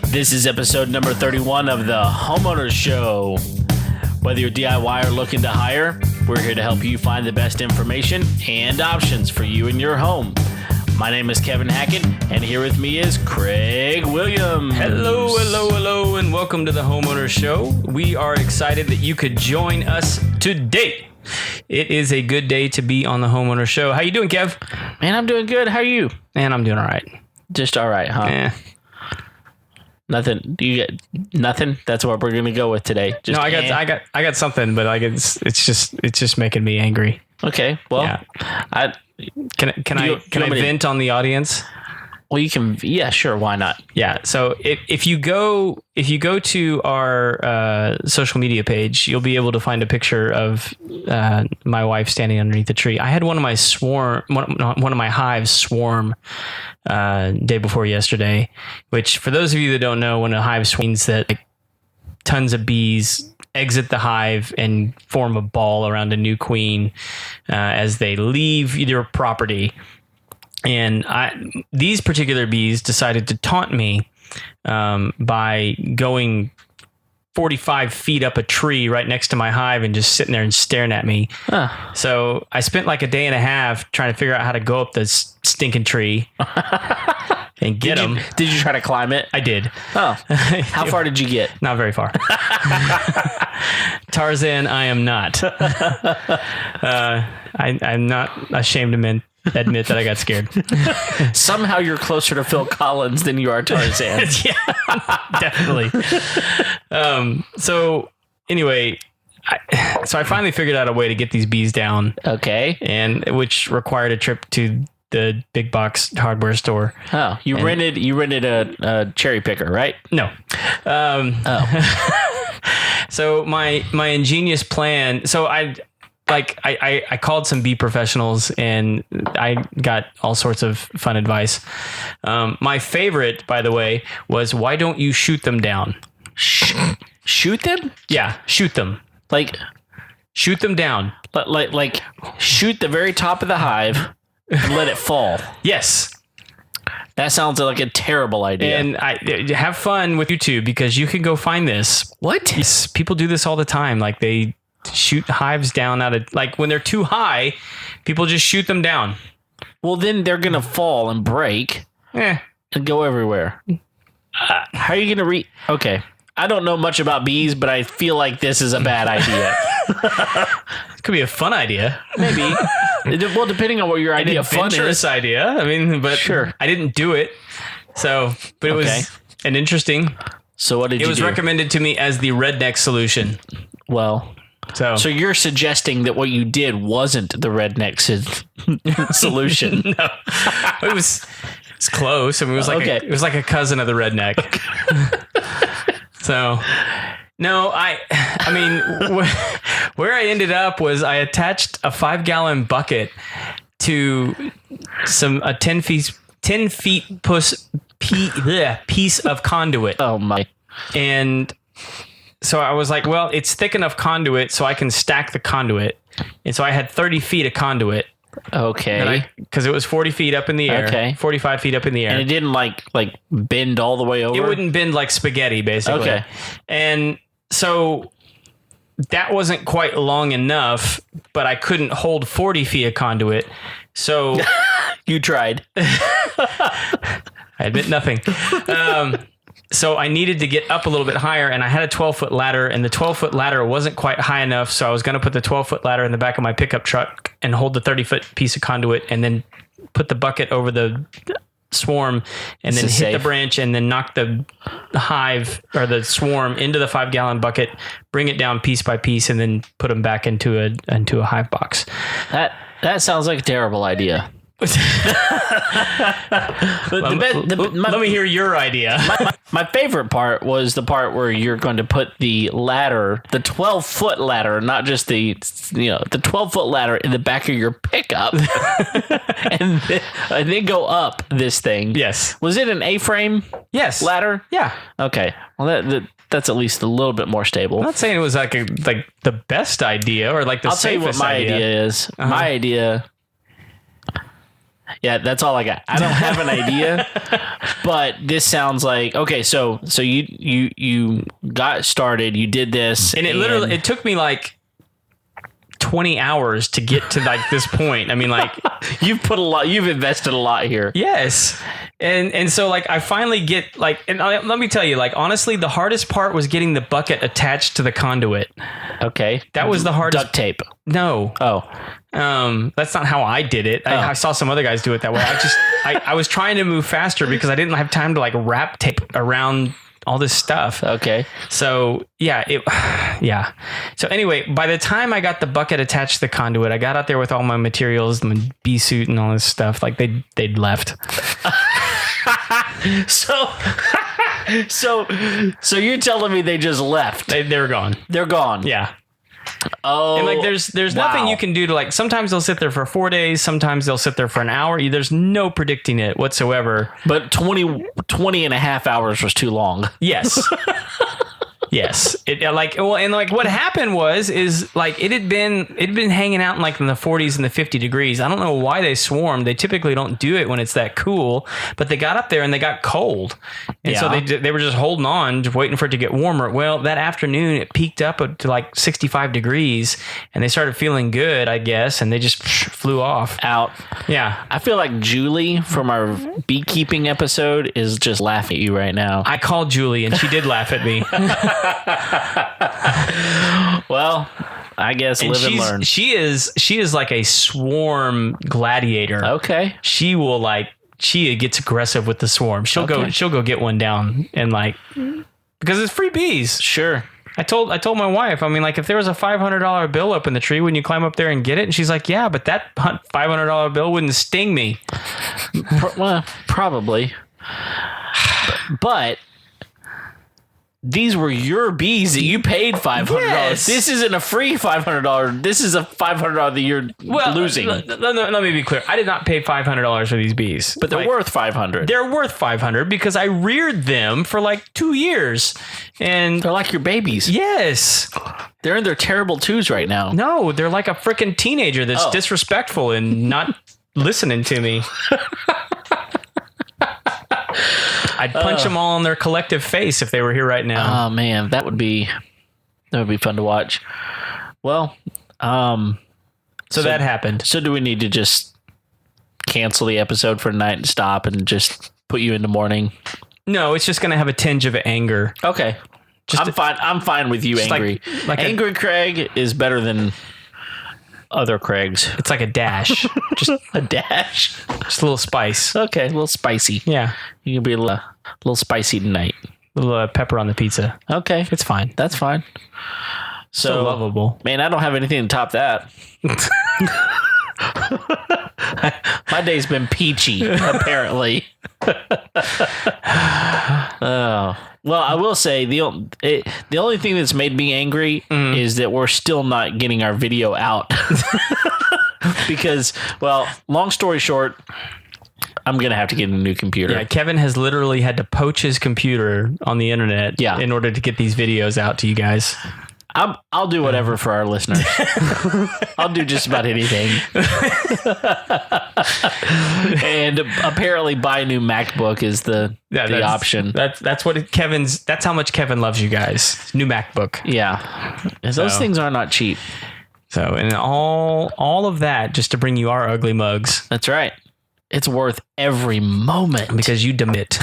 This is episode number 31 of the Homeowners Show. Whether you're DIY or looking to hire, we're here to help you find the best information and options for you and your home. My name is Kevin Hackett, and here with me is Craig Williams. Hello, and welcome to the Homeowners Show. We are excited that you could join us today. It is a good day to be on the Homeowners Show. How you doing, Kev? Man, I'm doing good. How are you? Man, I'm doing all right. Just all right, huh? Yeah. Nothing. You get nothing. That's what we're gonna go with today. Just I got something, but it's just making me angry. Okay. Well, yeah. Can I vent on the audience? Well, you can. Yeah, sure. Why not? Yeah. So if you go to our social media page, you'll be able to find a picture of my wife standing underneath a tree. I had one of my hives swarm day before yesterday. Which, for those of you that don't know, when a hive swarms, that tons of bees exit the hive and form a ball around a new queen as they leave your property. And these particular bees decided to taunt me by going 45 feet up a tree right next to my hive and just sitting there and staring at me. Huh. So I spent like a day and a half trying to figure out how to go up this stinking tree and get them. Did you try to climb it? I did. Oh, how far did you get? Not very far. Tarzan, I am not. I'm not ashamed to admit that I got scared. Somehow you're closer to Phil Collins than you are Tarzan. Yeah, definitely. So anyway, I finally figured out a way to get these bees down. Okay. And which required a trip to the big box hardware store. Oh, you rented a cherry picker, right? No. So my ingenious plan. So I called some bee professionals and I got all sorts of fun advice. My favorite, by the way, was, why don't you shoot them down? Shoot them? Yeah, shoot them. Like, shoot them down. Like shoot the very top of the hive and let it fall. Yes. That sounds like a terrible idea. And have fun with YouTube, because you can go find this. What? Yes, people do this all the time. Like, they shoot hives down out of, like, when they're too high, people just shoot them down. Well, then they're going to fall and break and go everywhere. How are you going to Okay. I don't know much about bees, but I feel like this is a bad idea. It could be a fun idea. Maybe. Well, depending on what your idea of fun is. Adventurous idea. I mean, but sure. I didn't do it. So, but it was an interesting. So what did you do? It was recommended to me as the redneck solution. Well, so you're suggesting that what you did wasn't the redneck solution? No, it was close. I mean, it was like a cousin of the redneck. So, no, I mean, where I ended up was I attached a 5-gallon bucket to a 10 feet piece of conduit. Oh my! And so I was like, well, it's thick enough conduit so I can stack the conduit. And so I had 30 feet of conduit. Okay. Because it was 40 feet up in the air. Okay. 45 feet up in the air. And it didn't like bend all the way over? It wouldn't bend like spaghetti, basically. Okay. And so that wasn't quite long enough, but I couldn't hold 40 feet of conduit. So you tried. I admit nothing. So I needed to get up a little bit higher, and I had a 12-foot ladder, and the 12-foot ladder wasn't quite high enough, so I was going to put the 12-foot ladder in the back of my pickup truck and hold the 30-foot piece of conduit, and then put the bucket over the swarm, and then hit the branch, and then knock the hive or the swarm into the 5-gallon bucket, bring it down piece by piece, and then put them back into a hive box. That sounds like a terrible idea. Let me hear your idea. My favorite part was the part where you're going to put the ladder, the 12-foot ladder, not just the 12-foot ladder in the back of your pickup, and then go up this thing. Yes. Was it an A-frame? Yes. Ladder? Yeah. Okay. Well, that's at least a little bit more stable. I'm not saying it was like the best idea or like the safest idea. I'll tell you what my idea is. Uh-huh. My idea. Yeah, that's all I got. I don't have an idea, but this sounds like okay. So you got started. You did this, and it took me like 20 hours to get to like this point. I mean, like you've invested a lot here. Yes. And so like I finally get like, and let me tell you, like, honestly, the hardest part was getting the bucket attached to the conduit. Okay. That was the hardest. Duct tape. No. Oh. That's not how I did it. I saw some other guys do it that way. I was trying to move faster because I didn't have time to like wrap tape around all this stuff. Okay. So yeah. So anyway, by the time I got the bucket attached to the conduit, I got out there with all my materials, my bee suit and all this stuff. Like they'd left. So you're telling me they just left? They were gone. They're gone. Yeah. Oh, and like there's nothing you can do to like, sometimes they'll sit there for 4 days, sometimes they'll sit there for an hour. There's no predicting it whatsoever. But 20 and a half hours was too long. Yes. Yes. What happened is like it had been hanging out in like in the 40s and the 50 degrees. I don't know why they swarmed. They typically don't do it when it's that cool, but they got up there and they got cold. And so they were just holding on, just waiting for it to get warmer. Well, that afternoon it peaked up to like 65 degrees and they started feeling good, I guess, and they just flew off. Out. Yeah. I feel like Julie from our beekeeping episode is just laughing at you right now. I called Julie and she did laugh at me. Well, I guess live and learn. She is like a swarm gladiator. Okay. She gets aggressive with the swarm. She'll go get one down and like, because it's free bees. Sure. I told my wife, I mean, like, if there was a $500 bill up in the tree, wouldn't you climb up there and get it? And she's like, yeah, but that $500 bill wouldn't sting me. Well, probably. But these were your bees that you paid $500. Yes. This isn't a free $500. This is a $500 that you're losing. Let me be clear. I did not pay $500 for these bees. But they're worth $500. They're worth $500 because I reared them for like 2 years. And they're like your babies. Yes. They're in their terrible twos right now. No, they're like a freaking teenager that's disrespectful and not listening to me. I'd punch them all in their collective face if they were here right now. Oh man, that would be fun to watch. Well, so that happened. So do we need to just cancel the episode for tonight and stop and just put you into mourning? No, it's just going to have a tinge of anger. Okay. I'm fine with you angry. Like angry Craig is better than other Craigs. It's like a dash. Just a dash. Just a little spice. Okay, a little spicy. Yeah. You can be a little spicy tonight. A little pepper on the pizza. Okay. It's fine. That's fine. So lovable. Man, I don't have anything to top that. My day's been peachy, apparently. Oh. Well, I will say the only thing that's made me angry is that we're still not getting our video out. Because, well, long story short, I'm going to have to get a new computer. Yeah, Kevin has literally had to poach his computer on the internet in order to get these videos out to you guys. I'll do whatever for our listeners. I'll do just about anything. And apparently buy a new MacBook is the option. That's how much Kevin loves you guys. New MacBook. Yeah. Those things are not cheap. So, and all of that just to bring you our ugly mugs. That's right. It's worth every moment because you demit.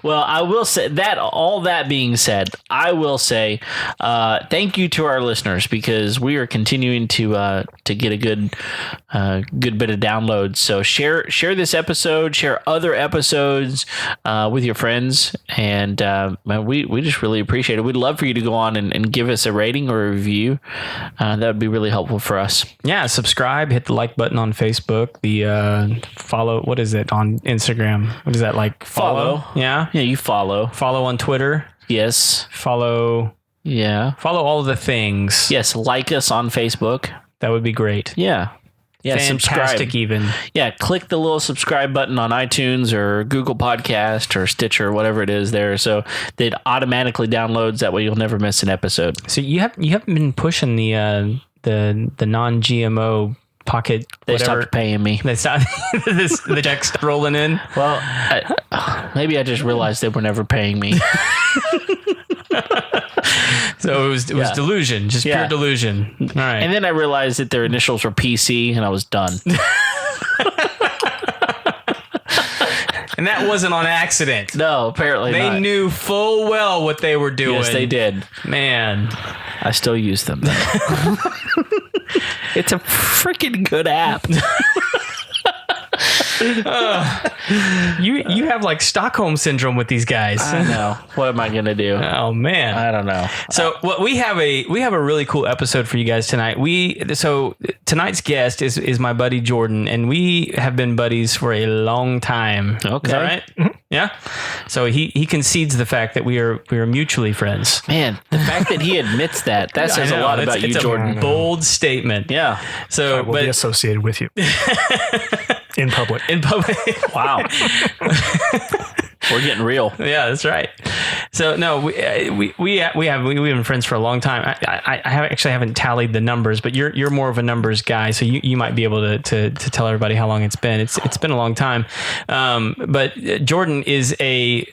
Well, I will say that all that being said, I will say thank you to our listeners because we are continuing to get a good bit of downloads. So share this episode, share other episodes with your friends, and we just really appreciate it. We'd love for you to go on and give us a rating or a review. That would be really helpful for us. Yeah, subscribe, hit the like button on Facebook. The follow, what is it on Instagram? What is that, like? Follow. Yeah, you follow on Twitter. Yes, follow all of the things. Yes, like us on Facebook. That would be great. Yeah, fantastic. Subscribe. Even click the little subscribe button on iTunes or Google Podcast or Stitcher, whatever it is there, so that automatically downloads. That way you'll never miss an episode. So you haven't been pushing the non-GMO pocket. They whatever. stopped paying me. They stopped. The checks rolling in. Well, maybe I just realized they were never paying me. So it was delusion, just pure delusion. All right. And then I realized that their initials were PC, and I was done. And that wasn't on accident. No, apparently not. They knew full well what they were doing. Yes, they did. Man. I still use them. It's a freaking good app. You have like Stockholm syndrome with these guys. I know. What am I gonna do? Oh man, I don't know. So what we have a really cool episode for you guys tonight. So tonight's guest is my buddy Jordan, and we have been buddies for a long time. Okay. Is that right? Mm-hmm. Yeah. So he concedes the fact that we are mutually friends. Man, the fact that he admits that says a lot about you, Jordan. It's a bold statement. Yeah. So I will be associated with you. In public. Wow. We're getting real. Yeah, that's right. So no, we've been friends for a long time. I haven't tallied the numbers, but you're more of a numbers guy, so you might be able to tell everybody how long it's been. It's been a long time. But Jordan is a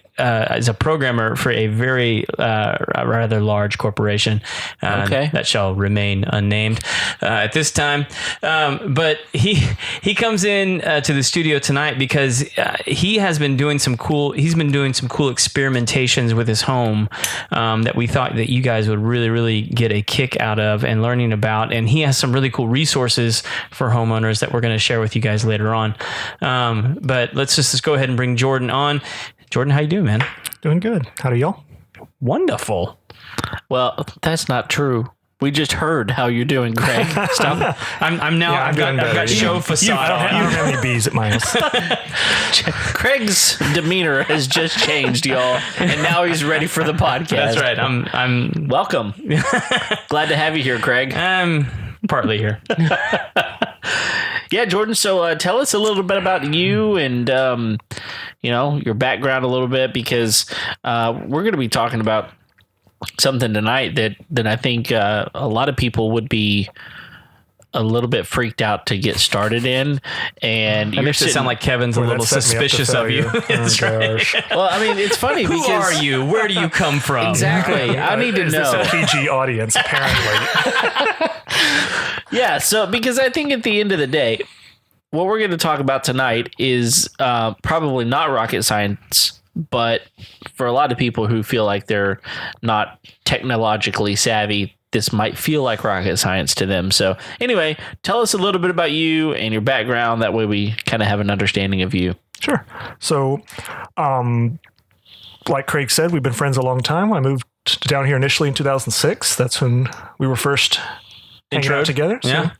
programmer for a very rather large corporation that shall remain unnamed at this time. But he comes in to the studio tonight because he's been doing some cool experimentations with his home that we thought that you guys would really, really get a kick out of and learning about. And he has some really cool resources for homeowners that we're going to share with you guys later on. But let's just go ahead and bring Jordan on. Jordan, how you doing, man? Doing good. How do y'all? Wonderful. Well, that's not true. We just heard how you're doing, Craig. Stop. I've got show facade. I don't have any bees at my house. Craig's demeanor has just changed, y'all, and now he's ready for the podcast. That's right. I'm welcome. Glad to have you here, Craig. I'm partly here. Yeah, Jordan. So tell us a little bit about you and your background a little bit, because we're going to be talking about something tonight that I think a lot of people would be a little bit freaked out to get started in. And it makes it sound like Kevin's a little suspicious of you. That's right. Well, I mean, it's funny because... Who are you? Where do you come from? Exactly. I need to know. It's a PG audience, apparently. Yeah, so because I think at the end of the day, what we're going to talk about tonight is probably not rocket science, but for a lot of people who feel like they're not technologically savvy, this might feel like rocket science to them. So anyway, tell us a little bit about you and your background. That way we kind of have an understanding of you. Sure. So, like Craig said, we've been friends a long time. I moved down here initially in 2006. That's when we were first hanging out together. So yeah.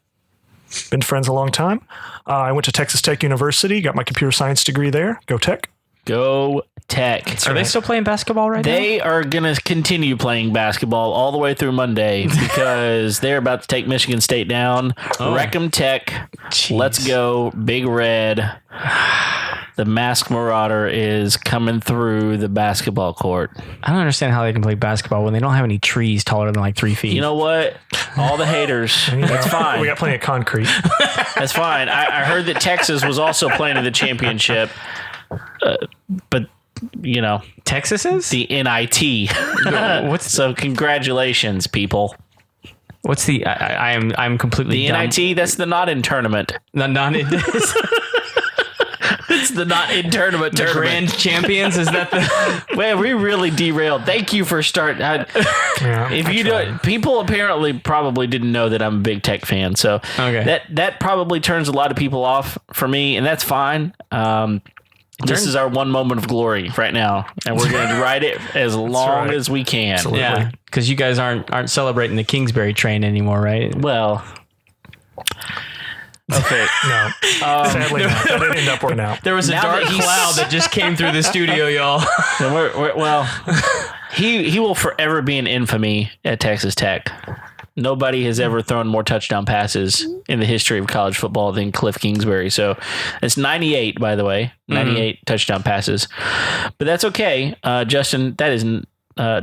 Been friends a long time. I went to Texas Tech University, got my computer science degree there. Go Tech. Go Tech. Are they still playing basketball right now? They are going to continue playing basketball all the way through Monday because they're about to take Michigan State down. Wreck 'em Tech. Jeez. Let's go. Big Red. The Masked Marauder is coming through the basketball court. I don't understand how they can play basketball when they don't have any trees taller than like 3 feet. You know what? All the haters. That's fine. We got plenty of concrete. That's fine. I heard that Texas was also playing in the championship. But Texas is the NIT. So congratulations, people. What's the? I'm completely the dumb. NIT. That's the not in tournament. It's the not in tournament. The grand champions. Is that the? Well, we really derailed. Thank you for starting. If you do, people apparently probably didn't know that I'm a big Tech fan. So that probably turns a lot of people off for me, and that's fine. This is our one moment of glory right now, and we're going to ride it as long as we can. Absolutely. Yeah, because you guys aren't celebrating the Kingsbury train anymore, right? Well, okay. No, sadly not. That didn't end up working out. There was a dark cloud that just came through the studio, y'all. He will forever be in infamy at Texas Tech. Nobody has ever thrown more touchdown passes in the history of college football than Cliff Kingsbury. So it's 98, by the way, 98 touchdown passes. But that's okay, Justin. That is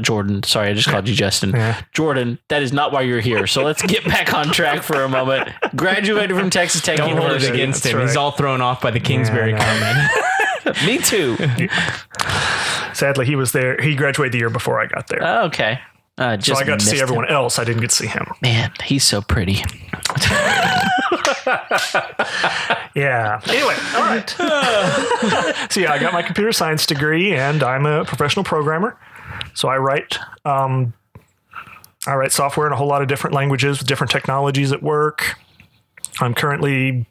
Jordan. Sorry, I just called you Justin. Yeah. Jordan, that is not why you're here. So let's get back on track for a moment. Graduated from Texas Tech Don't hold it University. against him. Right. He's all thrown off by the Kingsbury comment. Me too. Sadly, he was there. He graduated the year before I got there. Oh, okay. So I got to see missed everyone him. else. I didn't get to see him. Man, he's so pretty. Yeah. Anyway, all right. So yeah, I got my computer science degree, and I'm a professional programmer. So I write software in a whole lot of different languages with different technologies at work. I'm currently,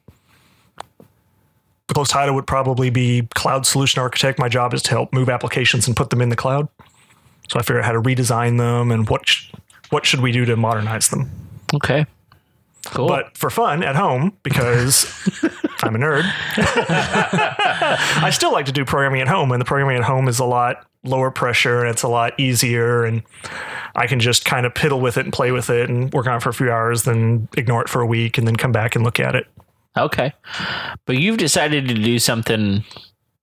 the close title would probably be cloud solution architect. My job is to help move applications and put them in the cloud. So I figure out how to redesign them and what should we do to modernize them. Okay. Cool. But for fun at home, because I'm a nerd, I still like to do programming at home. And the programming at home is a lot lower pressure and it's a lot easier. And I can just kind of piddle with it and play with it and work on it for a few hours, then ignore it for a week and then come back and look at it. Okay. But you've decided to do something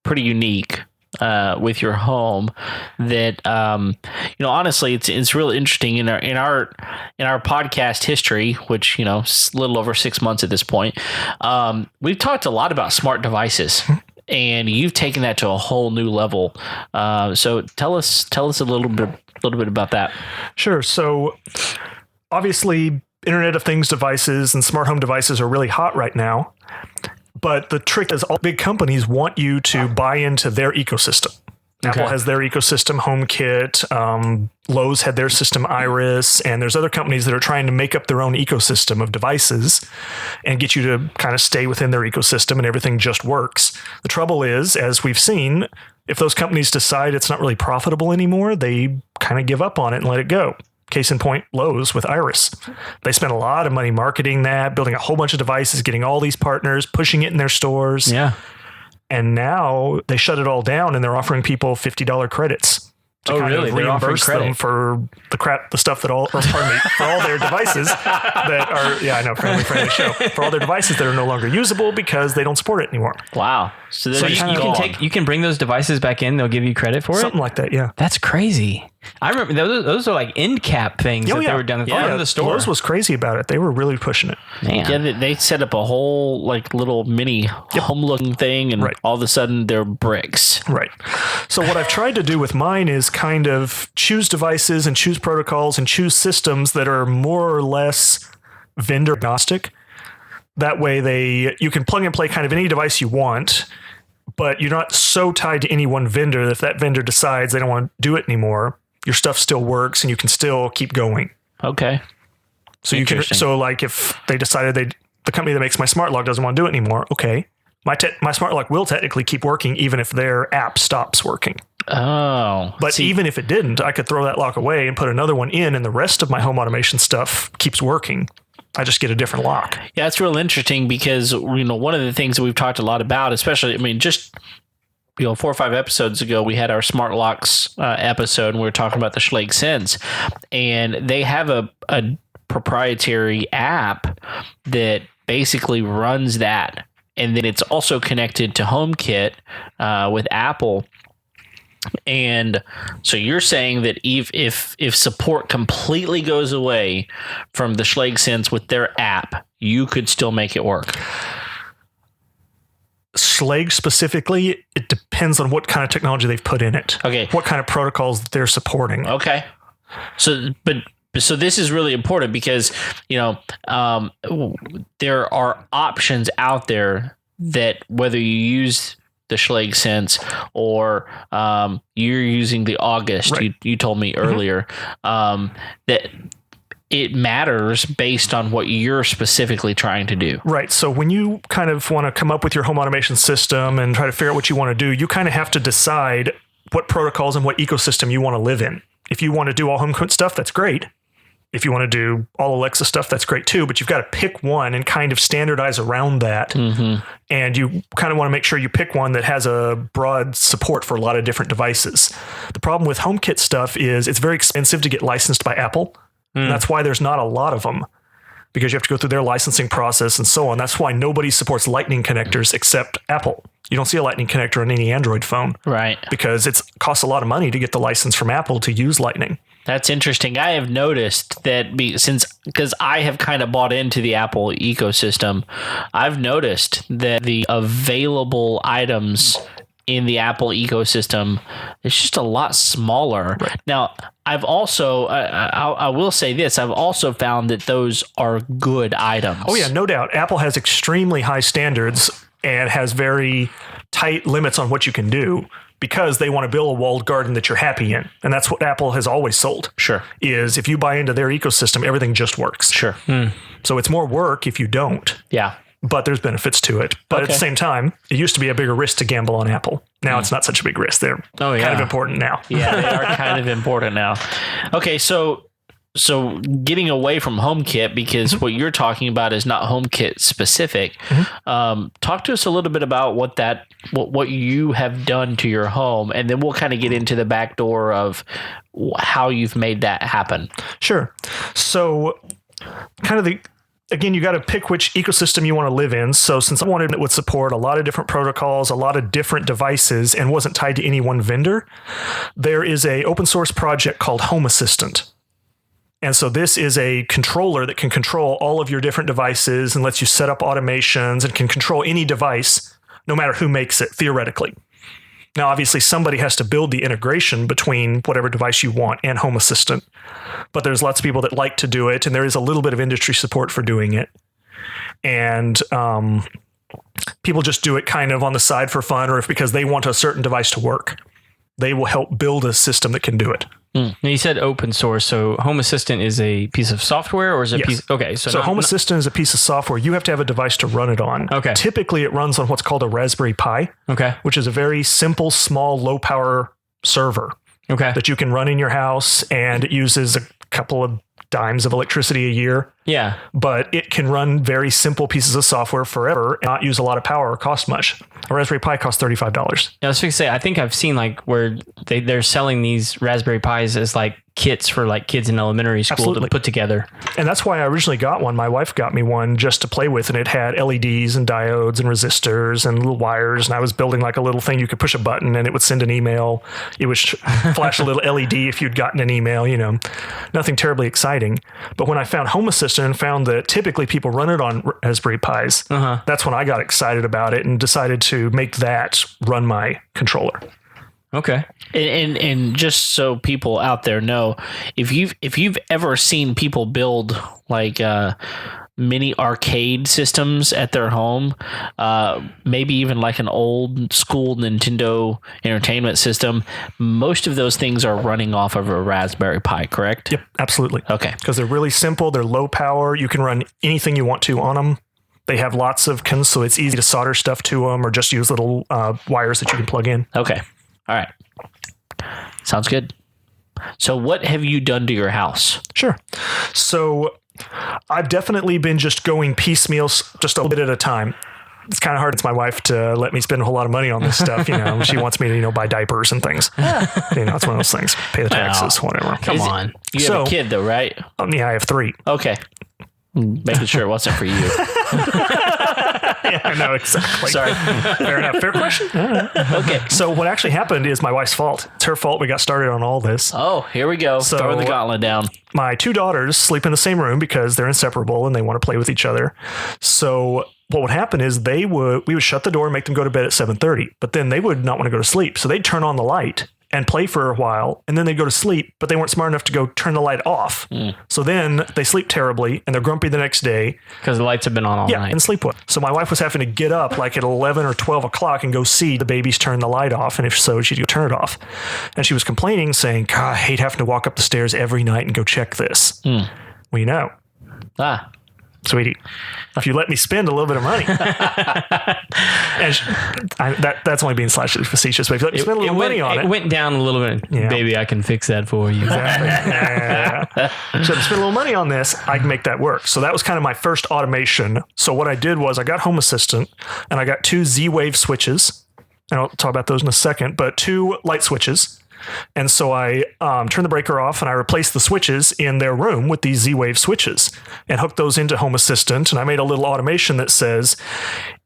pretty unique with your home that honestly it's really interesting in our podcast history, which is a little over 6 months at this point. We've talked a lot about smart devices, and you've taken that to a whole new level. So tell us a little bit about that. Sure. So obviously Internet of Things devices and smart home devices are really hot right now. But the trick is all big companies want you to buy into their ecosystem. Okay. Apple has their ecosystem, HomeKit. Lowe's had their system, Iris. And there's other companies that are trying to make up their own ecosystem of devices and get you to kind of stay within their ecosystem and everything just works. The trouble is, as we've seen, if those companies decide it's not really profitable anymore, they kind of give up on it and let it go. Case in point, Lowe's with Iris. They spent a lot of money marketing that, building a whole bunch of devices, getting all these partners, pushing it in their stores. Yeah. And now they shut it all down and they're offering people $50 credits to kind of reimburse them for the stuff that for all their devices that are, friendly show, for all their devices that are no longer usable because they don't support it anymore. Wow. So you can bring those devices back in. They'll give you credit for Something like that. Yeah. That's crazy. I remember those are like end cap things that they were done in the store. Lowe's was crazy about it. They were really pushing it. Man. Yeah, they set up a whole little mini home looking thing, and all of a sudden they're bricks. Right. So what I've tried to do with mine is kind of choose devices and choose protocols and choose systems that are more or less vendor agnostic. That way you can plug and play kind of any device you want, but you're not so tied to any one vendor that if that vendor decides they don't want to do it anymore, your stuff still works and you can still keep going. Okay. So if they decided the company that makes my smart lock doesn't want to do it anymore, okay, my smart lock will technically keep working even if their app stops working. Oh. But even if it didn't, I could throw that lock away and put another one in, and the rest of my home automation stuff keeps working. I just get a different lock. Yeah, that's real interesting because one of the things that we've talked a lot about, especially, just 4 or 5 episodes ago, we had our smart locks episode, and we were talking about the Schlage Sense, and they have a proprietary app that basically runs that, and then it's also connected to HomeKit with Apple. And so you're saying that if support completely goes away from the Schlage Sense with their app, you could still make it work? Schlage specifically, it depends on what kind of technology they've put in it. Okay. What kind of protocols they're supporting. Okay. So this is really important because, there are options out there that whether you use the Schlage Sense or you're using the August, right. you told me earlier, that it matters based on what you're specifically trying to do. Right. So when you kind of want to come up with your home automation system and try to figure out what you want to do, you kind of have to decide what protocols and what ecosystem you want to live in. If you want to do all HomeKit stuff, that's great. If you want to do all Alexa stuff, that's great too, but you've got to pick one and kind of standardize around that. Mm-hmm. And you kind of want to make sure you pick one that has a broad support for a lot of different devices. The problem with HomeKit stuff is it's very expensive to get licensed by Apple. And that's why there's not a lot of them, because you have to go through their licensing process and so on. That's why nobody supports Lightning connectors except Apple. You don't see a Lightning connector on any Android phone. Right. Because it costs a lot of money to get the license from Apple to use Lightning. That's interesting. I have noticed that because I have kind of bought into the Apple ecosystem, I've noticed that the available items in the Apple ecosystem is just a lot smaller. Right. Now, I've also, I will say this, I've also found that those are good items. Oh yeah, no doubt. Apple has extremely high standards and has very tight limits on what you can do, because they want to build a walled garden that you're happy in. And that's what Apple has always sold. Sure. Is if you buy into their ecosystem, everything just works. Sure. So it's more work if you don't. Yeah. But there's benefits to it. But at the same time, it used to be a bigger risk to gamble on Apple. Now it's not such a big risk. They're kind of important now. Yeah, they are kind of important now. Okay, so getting away from HomeKit, because what you're talking about is not HomeKit specific. Talk to us a little bit about what you have done to your home, and then we'll kind of get into the back door of how you've made that happen. Sure. So again, you got to pick which ecosystem you want to live in. So since I wanted it would support a lot of different protocols, a lot of different devices, and wasn't tied to any one vendor, there is a open source project called Home Assistant. And so this is a controller that can control all of your different devices and lets you set up automations and can control any device, no matter who makes it, theoretically. Now, obviously, somebody has to build the integration between whatever device you want and Home Assistant. But there's lots of people that like to do it, and there is a little bit of industry support for doing it. And people just do it kind of on the side for fun, or if because they want a certain device to work. They will help build a system that can do it. Now you said open source, so Home Assistant is a piece of software, or is it a piece? Okay, so Home Assistant is a piece of software. You have to have a device to run it on. Okay. Typically, it runs on what's called a Raspberry Pi. Okay. Which is a very simple, small, low power server. Okay. That you can run in your house, and it uses a couple of dimes of electricity a year. Yeah. But it can run very simple pieces of software forever and not use a lot of power or cost much. A Raspberry Pi costs $35. I was going to say, I think I've seen like where they're selling these Raspberry Pis as like kits for like kids in elementary school to put together. And that's why I originally got one. My wife got me one just to play with, and it had LEDs and diodes and resistors and little wires. And I was building like a little thing. You could push a button and it would send an email. It would flash a little LED if you'd gotten an email, nothing terribly exciting. But when I found Home Assistant and found that typically people run it on Raspberry Pis, that's when I got excited about it and decided to make that run my controller. Okay. And just so people out there know, if you've ever seen people build like mini arcade systems at their home, maybe even like an old school Nintendo Entertainment System, most of those things are running off of a Raspberry Pi, correct? Yep, absolutely. Okay. Because they're really simple, they're low power, you can run anything you want to on them. They have lots of so it's easy to solder stuff to them or just use little wires that you can plug in. Okay. All right. Sounds good. So what have you done to your house? Sure. So I've definitely been just going piecemeal, just a little bit at a time. It's kind of hard. It's my wife to let me spend a whole lot of money on this stuff. She wants me to, buy diapers and things. It's one of those things. Pay the taxes, whatever. Come on. You have a kid though, right? Yeah, I have 3. Okay. Making sure it wasn't for you. Yeah, I know, exactly. Sorry. Fair enough. Fair question. Okay. So what actually happened is my wife's fault. It's her fault we got started on all this. Oh, here we go. So, throwing the gauntlet down. My 2 daughters sleep in the same room because they're inseparable and they want to play with each other. So what would happen is we would shut the door and make them go to bed at 7:30, but then they would not want to go to sleep. So they'd turn on the light and play for a while, and then they go to sleep, but they weren't smart enough to go turn the light off. So then they sleep terribly, and they're grumpy the next day. Because the lights have been on all night. And sleep well. So my wife was having to get up like at 11 or 12 o'clock and go see the babies turn the light off, and if so, she'd go turn it off. And she was complaining, saying, God, I hate having to walk up the stairs every night and go check this. Well, sweetie, if you let me spend a little bit of money, and that's only being slightly facetious, but if you let me spend a little money on it. It went down a little bit. Yeah. Baby, I can fix that for you. Exactly. So to spend a little money on this, I can make that work. So that was kind of my first automation. So what I did was I got Home Assistant and I got 2 Z-Wave switches. And I'll talk about those in a second, but 2 light switches. And so I turned the breaker off and I replaced the switches in their room with these Z-Wave switches and hooked those into Home Assistant. And I made a little automation that says,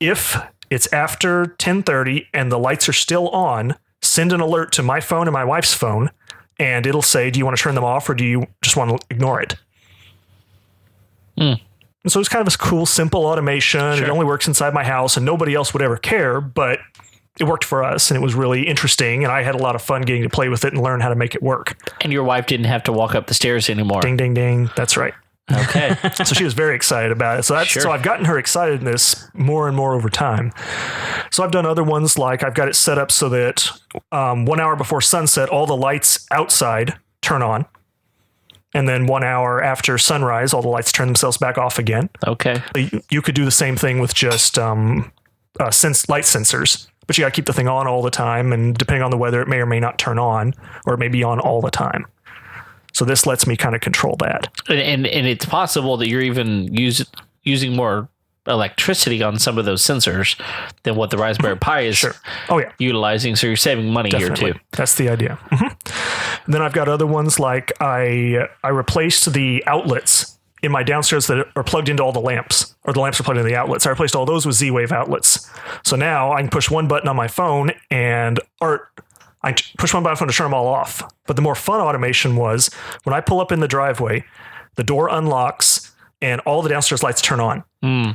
if it's after 10:30 and the lights are still on, send an alert to my phone and my wife's phone, and it'll say, do you want to turn them off or do you just want to ignore it? And so it's kind of this cool, simple automation. Sure. It only works inside my house and nobody else would ever care, but it worked for us and it was really interesting. And I had a lot of fun getting to play with it and learn how to make it work. And your wife didn't have to walk up the stairs anymore. Ding, ding, ding. That's right. Okay. So she was very excited about it. So I've gotten her excited in this more and more over time. So I've done other ones like I've got it set up so that 1 hour before sunset, all the lights outside turn on. And then 1 hour after sunrise, all the lights turn themselves back off again. Okay. You could do the same thing with just light sensors, but you got to keep the thing on all the time. And depending on the weather, it may or may not turn on, or it may be on all the time. So this lets me kind of control that. And it's possible that you're even using more electricity on some of those sensors than what the Raspberry Pi is utilizing. So you're saving money here too. That's the idea. And then I've got other ones like I replaced the outlets in my downstairs that are plugged into all the lamps, or the lamps are plugged into the outlets. I replaced all those with Z-Wave outlets. So now I can push one button on my phone I push one button to turn them all off. But the more fun automation was when I pull up in the driveway, the door unlocks and all the downstairs lights turn on.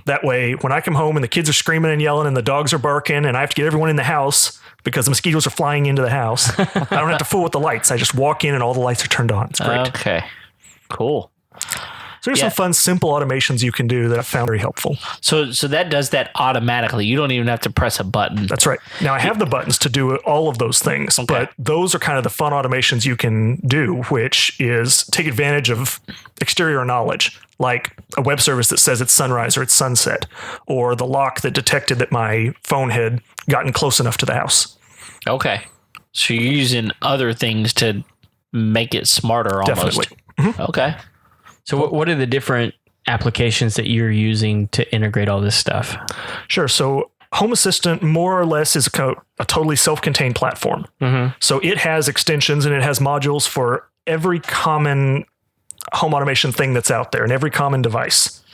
That way, when I come home and the kids are screaming and yelling and the dogs are barking and I have to get everyone in the house because the mosquitoes are flying into the house, I don't have to fool with the lights. I just walk in and all the lights are turned on. It's great. Okay, cool. So there's some fun, simple automations you can do that I found very helpful. So that does that automatically. You don't even have to press a button. That's right. Now I have the buttons to do all of those things, but those are kind of the fun automations you can do, which is take advantage of exterior knowledge, like a web service that says it's sunrise or it's sunset, or the lock that detected that my phone had gotten close enough to the house. Okay. So you're using other things to make it smarter almost. Definitely. Mm-hmm. Okay. So what are the different applications that you're using to integrate all this stuff? Sure. So Home Assistant more or less is a totally self-contained platform. So it has extensions and it has modules for every common home automation thing that's out there and every common device.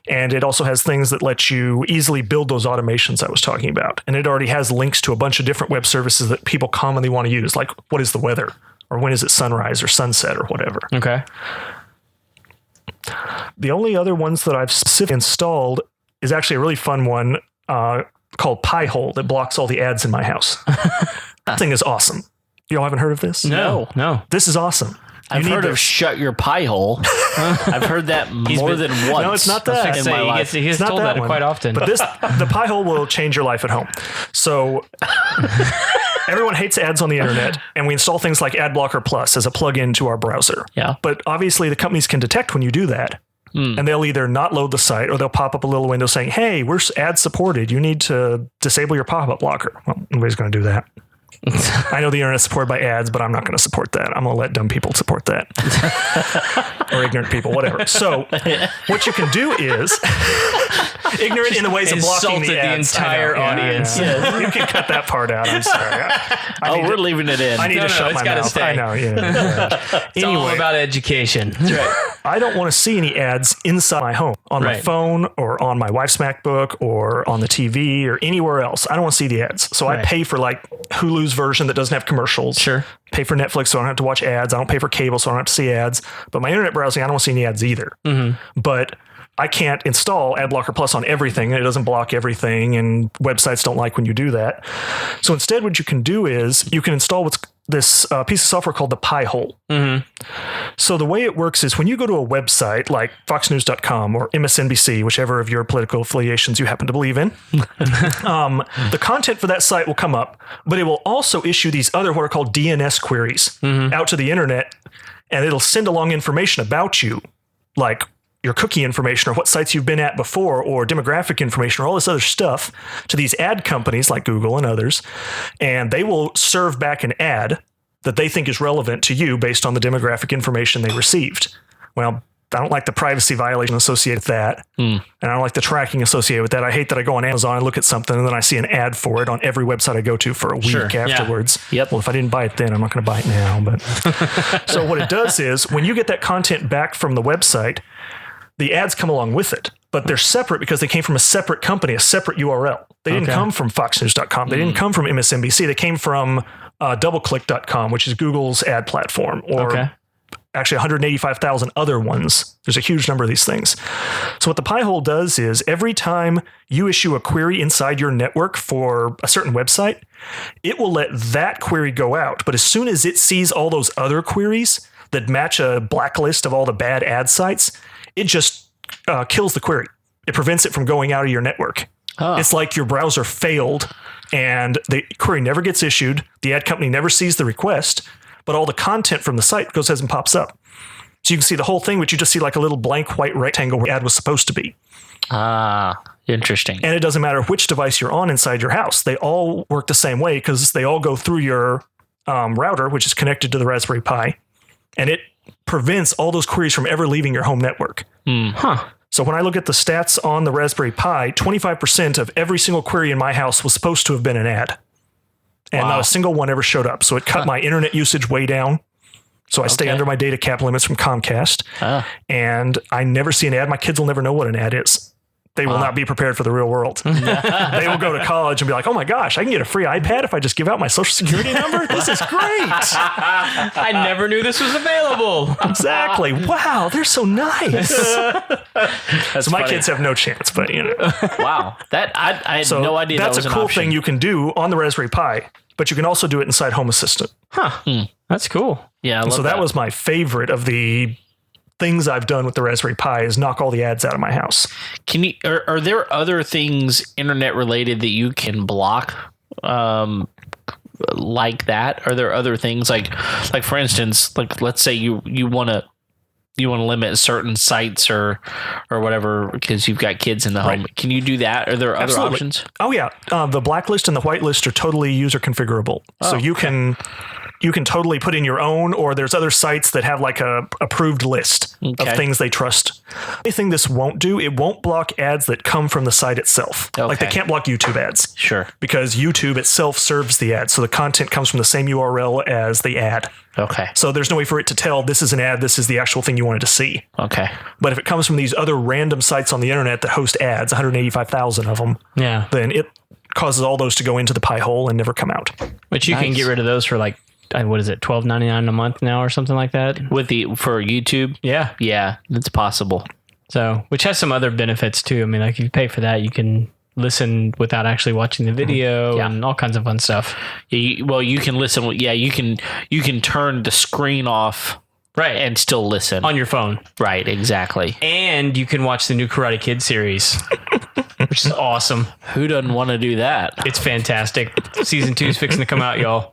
And it also has things that let you easily build those automations I was talking about. And it already has links to a bunch of different web services that people commonly want to use, like what is the weather, or when is it sunrise or sunset or whatever. Okay. The only other ones that I've specifically installed is actually a really fun one called Pi-hole that blocks all the ads in my house. That thing is awesome. You all haven't heard of this? No. This is awesome. I've heard of shut your pie hole. I've heard that more than once. No, it's not that. In my life. He gets told that quite often. But the Pi-hole will change your life at home. So everyone hates ads on the internet, and we install things like AdBlocker Plus as a plugin to our browser. Yeah. But obviously the companies can detect when you do that. And they'll either not load the site or they'll pop up a little window saying, hey, we're ad supported. You need to disable your pop-up blocker. Well, nobody's going to do that. I know the internet's supported by ads, but I'm not going to support that. I'm going to let dumb people support that. Or ignorant people, whatever. So what you can do is ignorant in the ways of blocking the ads. The entire audience. Yeah. You can cut that part out. I'm sorry. We're leaving it in. I need to shut my mouth. Stay. I know. Yeah. It's all about education. That's right. I don't want to see any ads inside my home, on my phone or on my wife's MacBook or on the TV or anywhere else. I don't want to see the ads. So I pay for like Hulu's version that doesn't have commercials. Sure. Pay for Netflix so I don't have to watch ads. I don't pay for cable so I don't have to see ads. But my internet browsing, I don't want to see any ads either. But I can't install AdBlocker Plus on everything, and it doesn't block everything, and websites don't like when you do that. So instead, what you can do is you can install this piece of software called the Pi-hole. So the way it works is when you go to a website like foxnews.com or MSNBC, whichever of your political affiliations you happen to believe in, the content for that site will come up, but it will also issue these other what are called DNS queries out to the internet, and it'll send along information about you, like your cookie information or what sites you've been at before or demographic information or all this other stuff to these ad companies like Google and others. And they will serve back an ad that they think is relevant to you based on the demographic information they received. Well, I don't like the privacy violation associated with that. And I don't like the tracking associated with that. I hate that I go on Amazon and look at something and then I see an ad for it on every website I go to for a week afterwards. Yep. Well, if I didn't buy it then, I'm not going to buy it now. But so what it does is when you get that content back from the website, the ads come along with it, but they're separate because they came from a separate company, a separate URL. They didn't come from foxnews.com. They didn't come from MSNBC. They came from doubleclick.com, which is Google's ad platform, or actually 185,000 other ones. There's a huge number of these things. So what the Pi-hole does is every time you issue a query inside your network for a certain website, it will let that query go out. But as soon as it sees all those other queries that match a blacklist of all the bad ad sites, it just kills the query. It prevents it from going out of your network. It's like your browser failed and the query never gets issued. The ad company never sees the request, but all the content from the site goes ahead and pops up. So you can see the whole thing, but you just see like a little blank white rectangle where the ad was supposed to be. Interesting. And it doesn't matter which device you're on inside your house. They all work the same way because they all go through your router, which is connected to the Raspberry Pi. And it prevents all those queries from ever leaving your home network. So when I look at the stats on the Raspberry Pi, 25% of every single query in my house was supposed to have been an ad. And not a single one ever showed up. So it cut my internet usage way down. So I stay under my data cap limits from Comcast. And I never see an ad. My kids will never know what an ad is. They will not be prepared for the real world. They will go to college and be like, oh my gosh, I can get a free iPad if I just give out my social security number? This is great. I never knew this was available. Exactly. Wow, they're so nice. So my funny. kids have no chance, but you know. Wow. That I had no idea that was That's a an cool option. thing you can do on the Raspberry Pi, but you can also do it inside Home Assistant. That's cool. Yeah, I love So that was my favorite of the things I've done with the Raspberry Pi is knock all the ads out of my house. Can you? Are there other things internet related that you can block, like that? Are there other things like for instance, like let's say you want to limit certain sites or whatever because you've got kids in the home. Can you do that? Are there other options? Oh yeah, the blacklist and the whitelist are totally user configurable. So you can totally put in your own, or there's other sites that have like a approved list of things they trust. The thing this won't do, it won't block ads that come from the site itself. Like they can't block YouTube ads. Sure. Because YouTube itself serves the ad. So the content comes from the same URL as the ad. Okay. So there's no way for it to tell this is an ad, this is the actual thing you wanted to see. Okay. But if it comes from these other random sites on the internet that host ads, 185,000 of them, then it causes all those to go into the Pi-hole and never come out. But you can get rid of those for like, what is it, $12.99 a month now or something like that? For YouTube? Yeah. Yeah, it's possible. So, which has some other benefits too. I mean, like if you pay for that, you can listen without actually watching the video and all kinds of fun stuff. You can listen. Yeah, you can turn the screen off. Right. And still listen. On your phone. Right, exactly. And you can watch the new Karate Kid series, which is awesome. Who doesn't want to do that? It's fantastic. Season 2 is fixing to come out, y'all.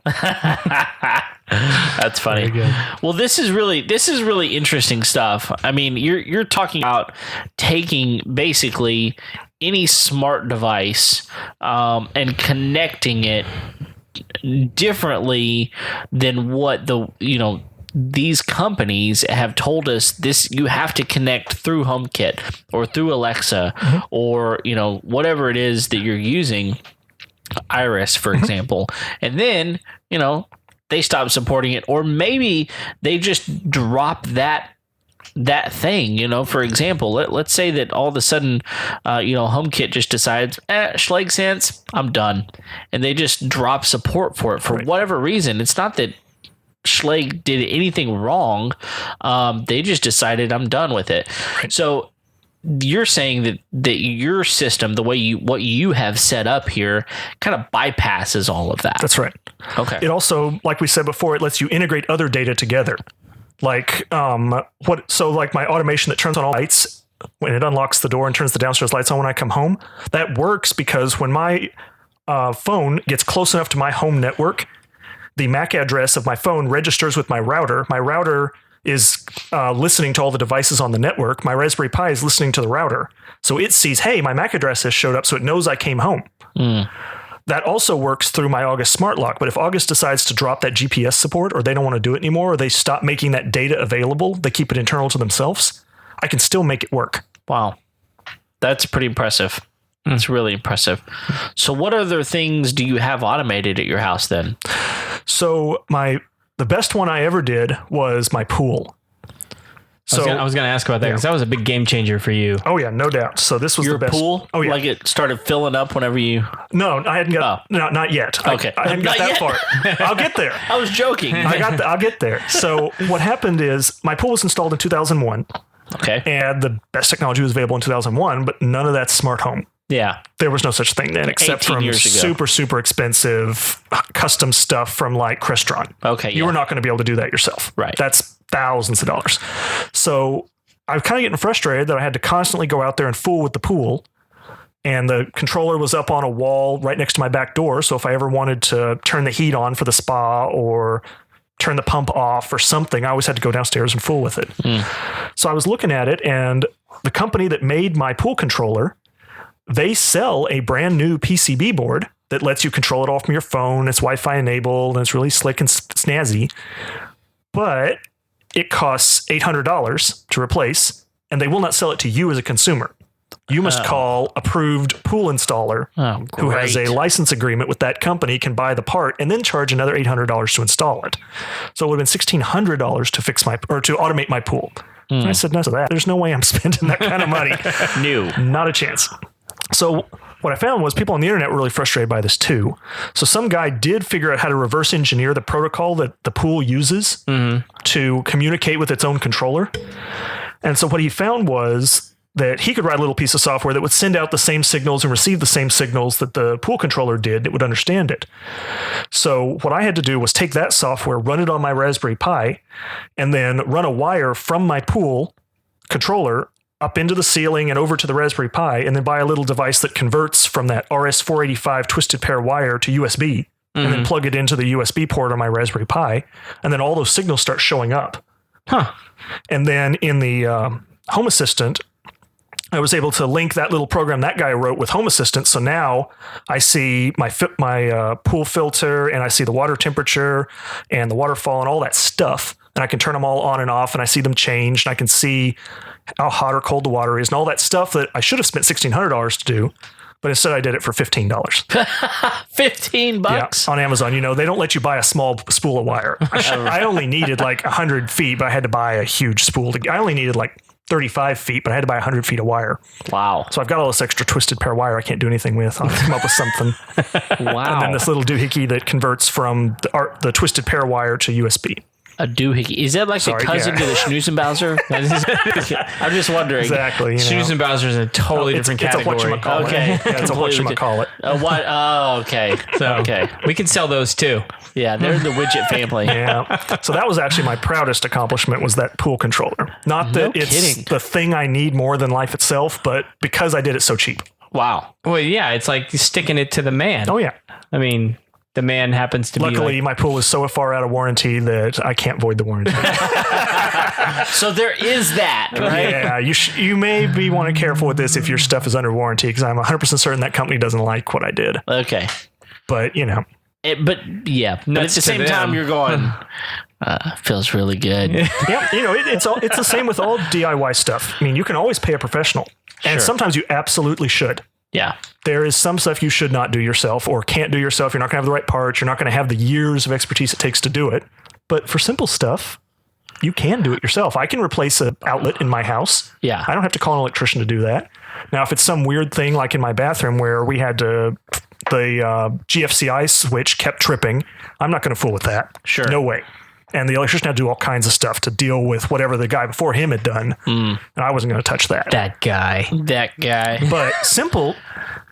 That's funny. Well, this is really interesting stuff. I mean, you're talking about taking basically any smart device and connecting it differently than what these companies have told us. This you have to connect through HomeKit or through Alexa or whatever it is that you're using, Iris for example, and then they stop supporting it, or maybe they just drop that thing. For example, let's say that all of a sudden HomeKit just decides Schlage Sense, I'm done, and they just drop support for it for whatever reason. It's not that Schlage did anything wrong. They just decided I'm done with it. Right. So you're saying that your system, the way what you have set up here, kind of bypasses all of that. That's right. Okay. It also, like we said before, it lets you integrate other data together. Like like my automation that turns on all lights when it unlocks the door and turns the downstairs lights on when I come home, that works because when my phone gets close enough to my home network, the MAC address of my phone registers with my router. My router is listening to all the devices on the network. My Raspberry Pi is listening to the router. So it sees, hey, my MAC address has showed up, so it knows I came home. That also works through my August smart lock. But if August decides to drop that GPS support, or they don't want to do it anymore, or they stop making that data available, they keep it internal to themselves, I can still make it work. Wow. That's pretty impressive. That's really impressive. So what other things do you have automated at your house then? So the best one I ever did was my pool. I was going to ask about that because that was a big game changer for you. Oh yeah, no doubt. So this was Your the best. pool? Oh yeah. Like it started filling up whenever you... No, I hadn't got. No, not yet. Okay. I hadn't got Not that far. I'll get there. I was joking. I'll get there. So what happened is my pool was installed in 2001, Okay. and the best technology was available in 2001, but none of that's smart home. Yeah. There was no such thing then, except 18 from years ago. super expensive custom stuff from like Crestron. Okay. You were not going to be able to do that yourself. Right. That's thousands of dollars. So I was kind of getting frustrated that I had to constantly go out there and fool with the pool. And the controller was up on a wall right next to my back door. So if I ever wanted to turn the heat on for the spa or turn the pump off or something, I always had to go downstairs and fool with it. So I was looking at it, and the company that made my pool controller, they sell a brand new PCB board that lets you control it all from your phone. It's Wi-Fi enabled and it's really slick and snazzy, but it costs $800 to replace, and they will not sell it to you as a consumer. You must call approved pool installer who has a license agreement with that company, can buy the part, and then charge another $800 to install it. So it would have been $1,600 to fix to automate my pool. And I said no to that. There's no way I'm spending that kind of money. Not a chance. So what I found was people on the internet were really frustrated by this too. So some guy did figure out how to reverse engineer the protocol that the pool uses to communicate with its own controller. And so what he found was that he could write a little piece of software that would send out the same signals and receive the same signals that the pool controller did. It would understand it. So what I had to do was take that software, run it on my Raspberry Pi, and then run a wire from my pool controller up into the ceiling and over to the Raspberry Pi, and then buy a little device that converts from that RS-485 twisted pair wire to USB, and then plug it into the USB port on my Raspberry Pi, and then all those signals start showing up. And then in the Home Assistant, I was able to link that little program that guy wrote with Home Assistant. So now I see my pool filter, and I see the water temperature and the waterfall and all that stuff. And I can turn them all on and off, and I see them change, and I can see how hot or cold the water is and all that stuff that I should have spent $1,600 to do. But instead I did it for $15. $15? Yeah, on Amazon. You know, they don't let you buy a small spool of wire. I only needed like 100 feet, but I had to buy a huge spool. I only needed like 35 feet, but I had to buy 100 feet of wire. Wow. So I've got all this extra twisted pair wire I can't do anything with. I'll come up with something. Wow. And then this little doohickey that converts from the twisted pair wire to USB. A doohickey. Is that like the cousin to the Schnoozenbowser? I'm just wondering. Exactly. You know. Schnoozenbowser is a totally different category. It's a whatchamacallit. Okay. Yeah, it's a whatchamacallit. What? Oh, okay. So we can sell those too. Yeah, they're in the widget family. Yeah. So that was actually my proudest accomplishment, was that pool controller. Not that it's the thing I need more than life itself, but because I did it so cheap. Wow. Well, yeah, it's like sticking it to the man. Oh, yeah. I mean, the man happens to Luckily, be my pool is so far out of warranty that I can't void the warranty. So there is that, right? Yeah, you may be want to be careful with this if your stuff is under warranty, because I'm 100% certain that company doesn't like what I did. Okay. But, you know. But at the same time, you're going, feels really good. Yeah, you know, it's the same with all DIY stuff. I mean, you can always pay a professional. And sometimes you absolutely should. Yeah. There is some stuff you should not do yourself or can't do yourself. You're not going to have the right parts. You're not going to have the years of expertise it takes to do it. But for simple stuff, you can do it yourself. I can replace an outlet in my house. Yeah. I don't have to call an electrician to do that. Now, if it's some weird thing like in my bathroom where we had to, the GFCI switch kept tripping, I'm not going to fool with that. Sure. No way. And the electrician had to do all kinds of stuff to deal with whatever the guy before him had done. And I wasn't going to touch that. That guy. But simple,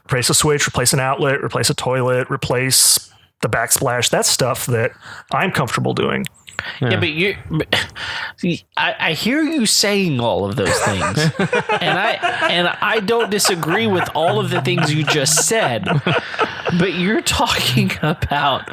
replace a switch, replace an outlet, replace a toilet, replace the backsplash. That's stuff that I'm comfortable doing. Yeah, but I hear you saying all of those things, and I don't disagree with all of the things you just said, but you're talking about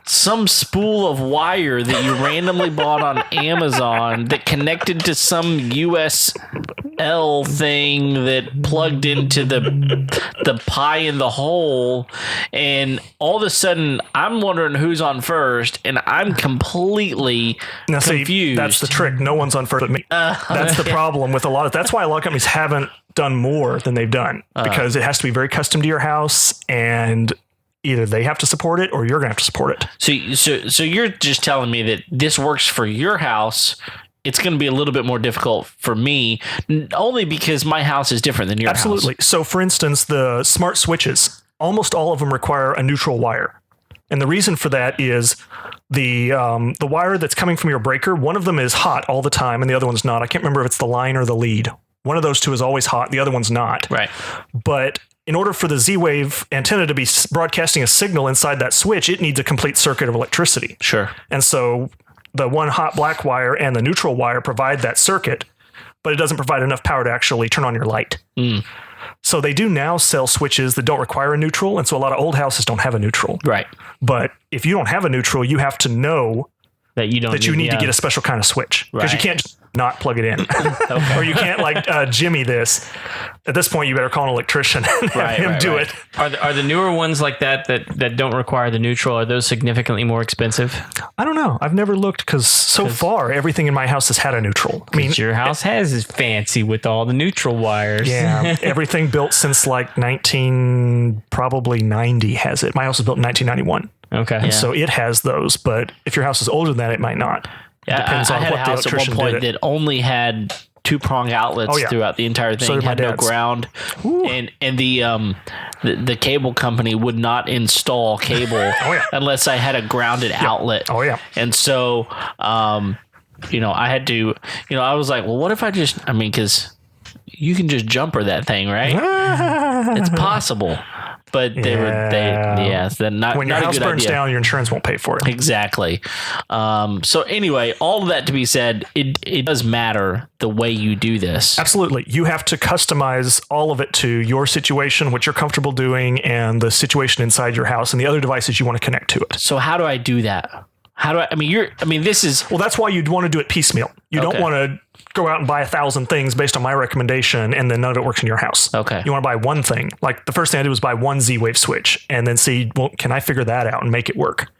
some spool of wire that you randomly bought on Amazon that connected to some USL thing that plugged into the pie in the hole, and all of a sudden I'm wondering who's on first, and I'm completely confused. See, that's the trick. No one's on first but me. That's the problem with a lot of. That's why a lot of companies haven't done more than they've done, because it has to be very custom to your house, and either they have to support it or you're going to have to support it. So you're just telling me that this works for your house it's going to be a little bit more difficult for me, only because my house is different than your house. Absolutely. So, for instance, the smart switches, almost all of them require a neutral wire. And the reason for that is the wire that's coming from your breaker, one of them is hot all the time and the other one's not. I can't remember if it's the line or the lead. One of those two is always hot. The other one's not. Right. But in order for the Z-Wave antenna to be broadcasting a signal inside that switch, it needs a complete circuit of electricity. Sure. And so the one hot black wire and the neutral wire provide that circuit, but it doesn't provide enough power to actually turn on your light. So they do now sell switches that don't require a neutral. And so a lot of old houses don't have a neutral. Right. But if you don't have a neutral, you have to know that you need to get a special kind of switch, because you can't just not plug it in. Or you can't like Jimmy this. At this point, you better call an electrician and have him do it. Are the newer ones like that don't require the neutral, are those significantly more expensive? I don't know. I've never looked, because so far everything in my house has had a neutral. I mean, your house is fancy with all the neutral wires. Yeah, everything built since like 1990 has it. My house was built in 1991. Okay. And so it has those, but if your house is older than that, it might not. Yeah, Depends on I had what a the house at one electrician point did. that only had 2-prong outlets throughout the entire thing. So did my had no dad's. ground, and the cable company would not install cable unless I had a grounded outlet. Oh yeah. And so, I had to, I was like, well, what if I just, because you can just jumper that thing, right? It's possible. But not when your not house a good burns idea. down, your insurance won't pay for it. Exactly. So anyway, all of that to be said, it does matter the way you do this. Absolutely. You have to customize all of it to your situation, what you're comfortable doing, and the situation inside your house and the other devices you want to connect to it. So how do I do that? How do I, this is... Well, that's why you'd want to do it piecemeal. You don't want to go out and buy 1,000 things based on my recommendation and then none of it works in your house. Okay. You want to buy one thing. Like the first thing I did was buy one Z-Wave switch and then see, well, can I figure that out and make it work?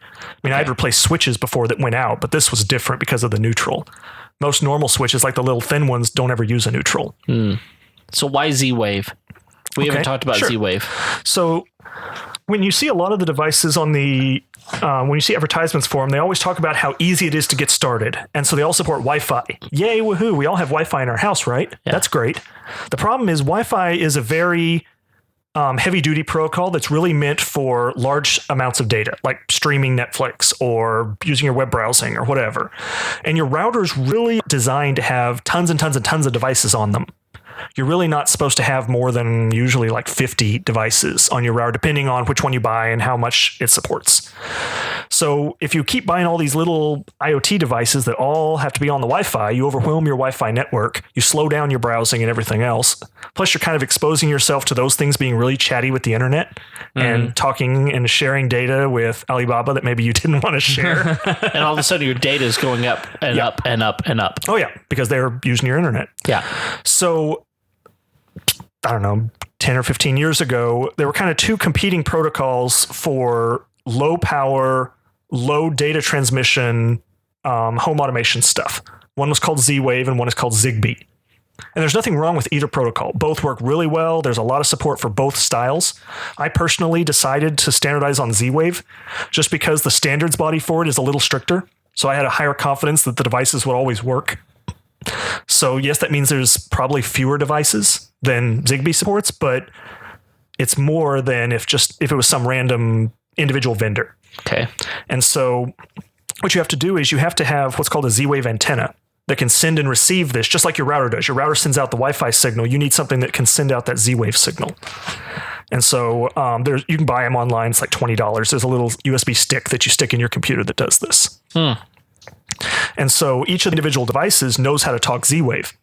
I'd replaced switches before that went out, but this was different because of the neutral. Most normal switches, like the little thin ones, don't ever use a neutral. So why Z-Wave? We haven't talked about Z-Wave. So when you see a lot of the devices on the when you see advertisements for them, they always talk about how easy it is to get started. And so they all support Wi-Fi. Yay, woohoo. We all have Wi-Fi in our house, right? Yeah. That's great. The problem is Wi-Fi is a very heavy-duty protocol that's really meant for large amounts of data, like streaming Netflix or using your web browsing or whatever. And your router's really designed to have tons and tons and tons of devices on them. You're really not supposed to have more than usually like 50 devices on your router, depending on which one you buy and how much it supports. So if you keep buying all these little IoT devices that all have to be on the Wi-Fi, you overwhelm your Wi-Fi network, you slow down your browsing and everything else. Plus, you're kind of exposing yourself to those things being really chatty with the internet and talking and sharing data with Alibaba that maybe you didn't want to share. And all of a sudden your data is going up and up and up and up. Oh, yeah, because they're using your internet. Yeah. So I don't know, 10 or 15 years ago, there were kind of two competing protocols for low power, low data transmission, home automation stuff. One was called Z-Wave and one is called Zigbee. And there's nothing wrong with either protocol. Both work really well. There's a lot of support for both styles. I personally decided to standardize on Z-Wave just because the standards body for it is a little stricter. So I had a higher confidence that the devices would always work. So yes, that means there's probably fewer devices than Zigbee supports, but it's more than if it was some random individual vendor. Okay. And so what you have to do is you have to have what's called a Z-Wave antenna that can send and receive this, just like your router does. Your router sends out the Wi-Fi signal. You need something that can send out that Z-Wave signal. And so you can buy them online. It's like $20. There's a little USB stick that you stick in your computer that does this. And so each of the individual devices knows how to talk Z-Wave.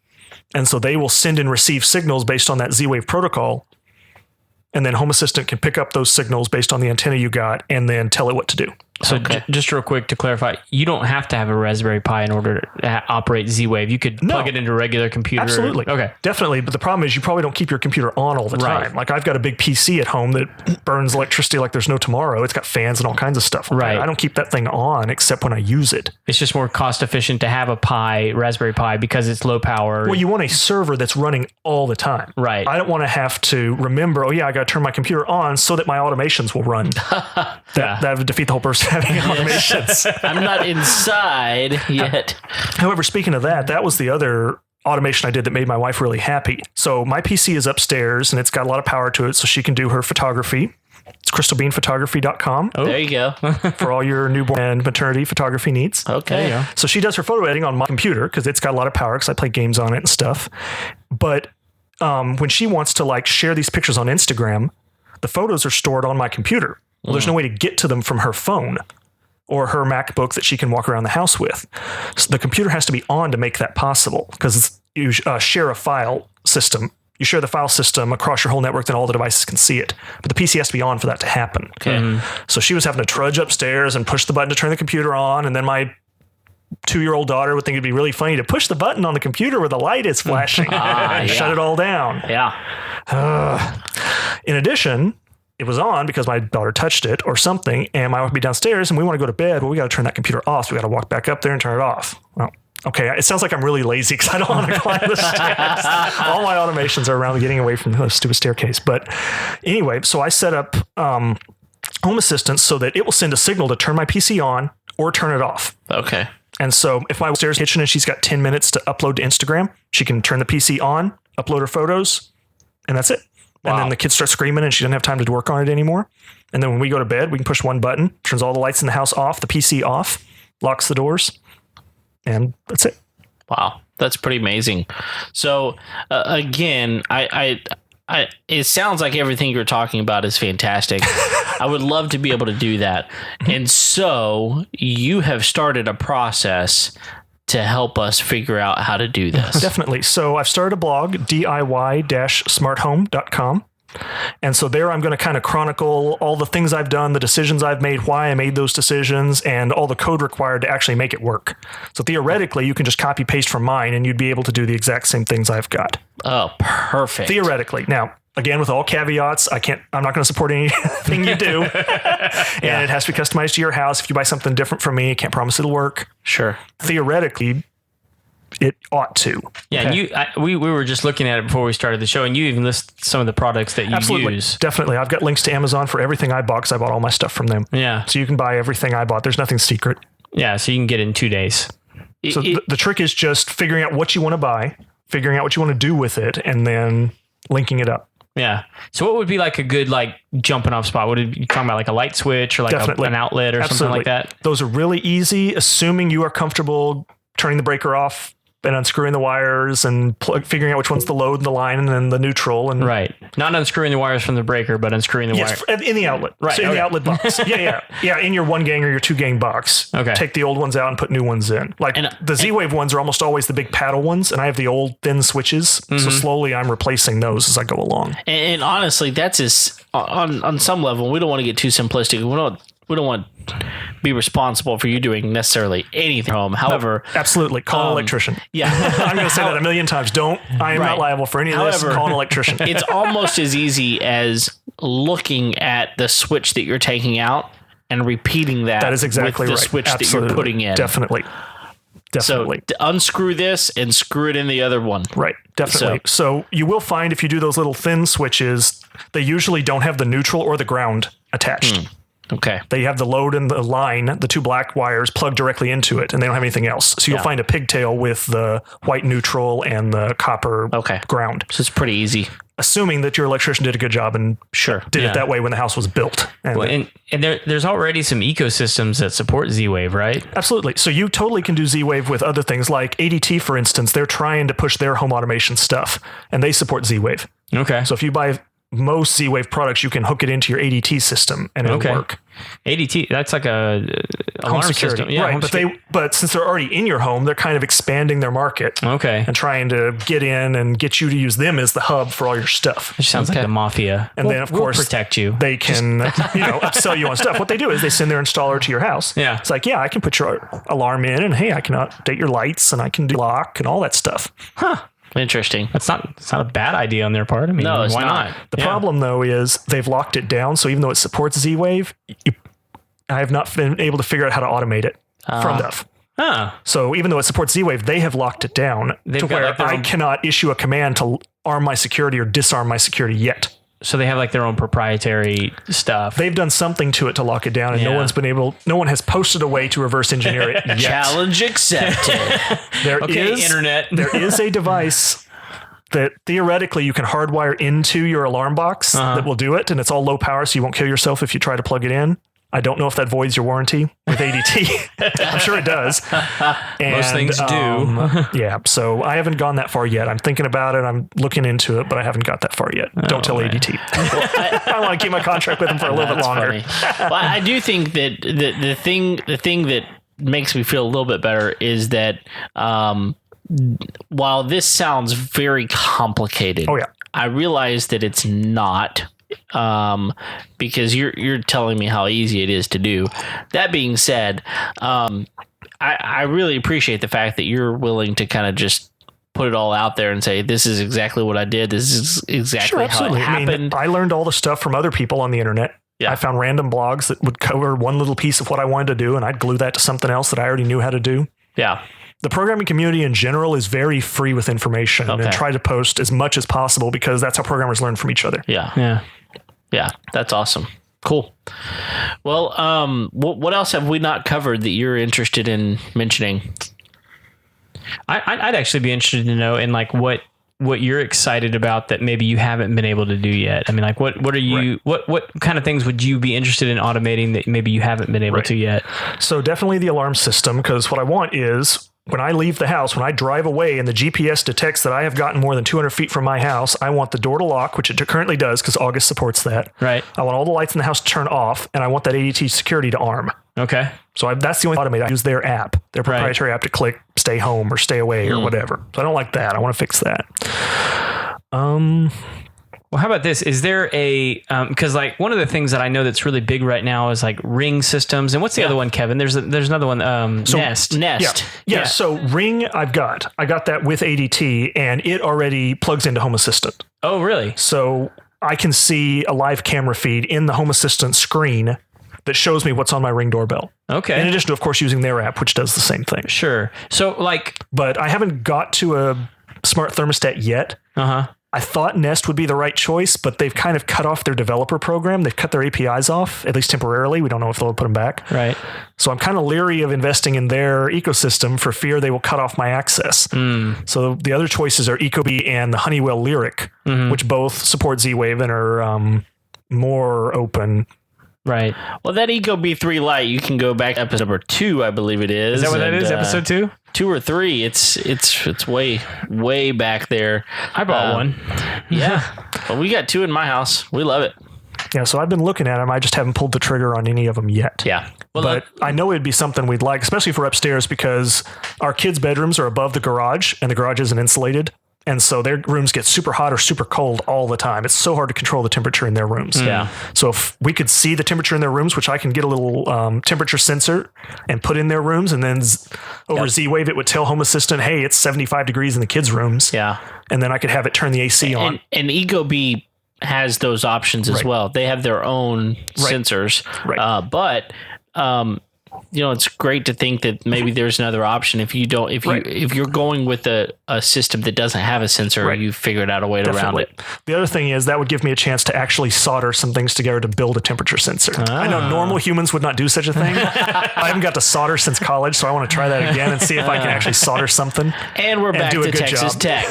And so they will send and receive signals based on that Z-Wave protocol. And then Home Assistant can pick up those signals based on the antenna you got and then tell it what to do. So just real quick to clarify, you don't have to have a Raspberry Pi in order to operate Z-Wave. You could plug it into a regular computer. Absolutely. Okay. Definitely. But the problem is you probably don't keep your computer on all the time. Right. Like I've got a big PC at home that burns electricity like there's no tomorrow. It's got fans and all kinds of stuff. Right. I don't keep that thing on except when I use it. It's just more cost efficient to have a Raspberry Pi, because it's low power. Well, you want a server that's running all the time. Right. I don't want to have to remember, I got to turn my computer on so that my automations will run. That would defeat the whole purpose having automations. I'm not inside yet. However, speaking of that, that was the other automation I did that made my wife really happy. So my PC is upstairs and it's got a lot of power to it, so she can do her photography. It's crystalbeanphotography.com. Oh. There you go. For all your newborn and maternity photography needs. Okay. So she does her photo editing on my computer because it's got a lot of power because I play games on it and stuff. But when she wants to like share these pictures on Instagram, the photos are stored on my computer. Well, there's no way to get to them from her phone or her MacBook that she can walk around the house with. So the computer has to be on to make that possible because you share a file system. You share the file system across your whole network, then all the devices can see it. But the PC has to be on for that to happen. Okay. So she was having to trudge upstairs and push the button to turn the computer on. And then my 2-year-old daughter would think it'd be really funny to push the button on the computer where the light is flashing and shut it all down. Yeah. In addition, it was on because my daughter touched it or something, and my wife would be downstairs and we want to go to bed. Well, we got to turn that computer off. So we got to walk back up there and turn it off. Well, okay. It sounds like I'm really lazy because I don't want to climb the stairs. All my automations are around getting away from the stupid staircase. But anyway, so I set up Home Assistant so that it will send a signal to turn my PC on or turn it off. Okay. And so if my upstairs kitchen and she's got 10 minutes to upload to Instagram, she can turn the PC on, upload her photos, and that's it. Wow. And then the kids start screaming and she doesn't have time to work on it anymore. And then when we go to bed, we can push one button, turns all the lights in the house off, the PC off, locks the doors, and that's it. Wow. That's pretty amazing. So again, it sounds like everything you're talking about is fantastic. I would love to be able to do that. And so you have started a process to help us figure out how to do this. Definitely. So I've started a blog, DIY-smarthome.com. And so there I'm going to kind of chronicle all the things I've done, the decisions I've made, why I made those decisions, and all the code required to actually make it work. So theoretically, you can just copy paste from mine and you'd be able to do the exact same things I've got. Oh, perfect. Theoretically. Now, again, with all caveats, I'm not going to support anything you do. And it has to be customized to your house. If you buy something different from me, I can't promise it'll work. Sure. Theoretically, it ought to. Yeah, okay. And we were just looking at it before we started the show, and you even list some of the products that you use. Definitely. I've got links to Amazon for everything I bought because I bought all my stuff from them. Yeah. So you can buy everything I bought. There's nothing secret. Yeah, so you can get it in 2 days. So the trick is just figuring out what you want to buy, figuring out what you want to do with it, and then linking it up. Yeah. So what would be like a good jumping off spot? Would it be talking about like a light switch or like an outlet or something like that? Those are really easy, assuming you are comfortable turning the breaker off and unscrewing the wires and figuring out which one's the load and the line and then the neutral. And right. Not unscrewing the wires from the breaker, but unscrewing the wire. In the outlet. Right. So in the outlet box. Yeah. In your 1-gang or your 2-gang box. Okay. Take the old ones out and put new ones in. The Z-Wave ones are almost always the big paddle ones, and I have the old thin switches. Mm-hmm. So slowly I'm replacing those as I go along. And honestly, that's on some level, we don't want to get too simplistic. We don't want to be responsible for you doing necessarily anything at home. However, absolutely. Call an electrician. Yeah. I'm going to say that a million times. I am not liable for any of this. Call an electrician. It's almost as easy as looking at the switch that you're taking out and repeating that. That is exactly with the switch that you're putting in. Definitely. So unscrew this and screw it in the other one. Right. Definitely. So you will find if you do those little thin switches, they usually don't have the neutral or the ground attached. Okay. They have the load and the line, the two black wires plugged directly into it, and they don't have anything else. So you'll find a pigtail with the white neutral and the copper ground. So it's pretty easy. Assuming that your electrician did a good job and did it that way when the house was built. And there's already some ecosystems that support Z-Wave, right? Absolutely. So you totally can do Z-Wave with other things like ADT, for instance. They're trying to push their home automation stuff, and they support Z-Wave. Okay. So if you buy most Z-Wave products, you can hook it into your ADT system and it'll work. ADT, that's like a alarm system. Yeah, right. But since they're already in your home, they're kind of expanding their market. Okay. And trying to get in and get you to use them as the hub for all your stuff. Which sounds like the mafia. And then of course protect you. They can, upsell you on stuff. What they do is they send their installer to your house. Yeah. It's like, I can put your alarm in, and hey, I can update your lights, and I can do lock and all that stuff. Huh. Interesting. It's not a bad idea on their part. I mean, no, why not? The problem though is they've locked it down. So even though it supports Z-Wave, I have not been able to figure out how to automate it from Duff. So even though it supports Z-Wave, they have locked it down to where I cannot issue a command to arm my security or disarm my security yet. So they have like their own proprietary stuff. They've done something to it to lock it down, and no one has posted a way to reverse engineer it yet. Challenge accepted. Internet. There is a device that theoretically you can hardwire into your alarm box that will do it, and it's all low power, so you won't kill yourself if you try to plug it in. I don't know if that voids your warranty with ADT. I'm sure it does. And, most things do. Yeah, so I haven't gone that far yet. I'm thinking about it. I'm looking into it, but I haven't got that far yet. Don't tell ADT. I want to keep my contract with them for a little bit longer. Well, I do think that the thing that makes me feel a little bit better is that while this sounds very complicated, I realize that it's not. Because you're telling me how easy it is to do. That being said, I really appreciate the fact that you're willing to kind of just put it all out there and say, this is exactly what I did. This is exactly how it happened. I learned all the stuff from other people on the internet. Yeah. I found random blogs that would cover one little piece of what I wanted to do, and I'd glue that to something else that I already knew how to do. Yeah. The programming community in general is very free with information and try to post as much as possible because that's how programmers learn from each other. Yeah, that's awesome. Cool. Well, what else have we not covered that you're interested in mentioning? I'd actually be interested to know in like what you're excited about that maybe you haven't been able to do yet. I mean, like what are you what kind of things would you be interested in automating that maybe you haven't been able to yet? So definitely the alarm system, because what I want is when I leave the house, when I drive away and the GPS detects that I have gotten more than 200 feet from my house, I want the door to lock, which it currently does because August supports that. Right. I want all the lights in the house to turn off, and I want that ADT security to arm. Okay. So that's the only automate. I use their app, their proprietary app to click stay home or stay away or whatever. So I don't like that. I want to fix that. Well, how about this? Is there a, because like one of the things that I know that's really big right now is like Ring systems. And what's the other one, Kevin? There's another one, Nest. Yeah. So Ring, I got that with ADT, and it already plugs into Home Assistant. Oh, really? So I can see a live camera feed in the Home Assistant screen that shows me what's on my Ring doorbell. Okay. In addition to, of course, using their app, which does the same thing. Sure. So like, but I haven't got to a smart thermostat yet. I thought Nest would be the right choice, but they've kind of cut off their developer program. They've cut their APIs off, at least temporarily. We don't know if they'll put them back. Right. So I'm kind of leery of investing in their ecosystem for fear they will cut off my access. So the other choices are Ecobee and the Honeywell Lyric, which both support Z-Wave and are more open. Right. Well, that Ecobee 3 Lite, you can go back to episode number 2, I believe it is. Is that what that is? Episode 2? 2 or 3. It's way back there. I bought one. Yeah. Well, we got 2 in my house. We love it. Yeah. So I've been looking at them. I just haven't pulled the trigger on any of them yet. Yeah. Well, but I know it'd be something we'd like, especially for upstairs, because our kids' bedrooms are above the garage and the garage isn't insulated. And so their rooms get super hot or super cold all the time. It's so hard to control the temperature in their rooms. Yeah. So if we could see the temperature in their rooms, which I can get a little temperature sensor and put in their rooms, and then over Z-Wave, it would tell Home Assistant, hey, it's 75 degrees in the kids' rooms. Yeah. And then I could have it turn the AC on. And Ecobee has those options as well. They have their own sensors. Right. But it's great to think that maybe there's another option. If you're going with a system that doesn't have a sensor, you figured out a way around it. The other thing is that would give me a chance to actually solder some things together to build a temperature sensor. I know normal humans would not do such a thing. I haven't got to solder since college, so I want to try that again and see if I can actually solder something. And we're back to Texas Tech.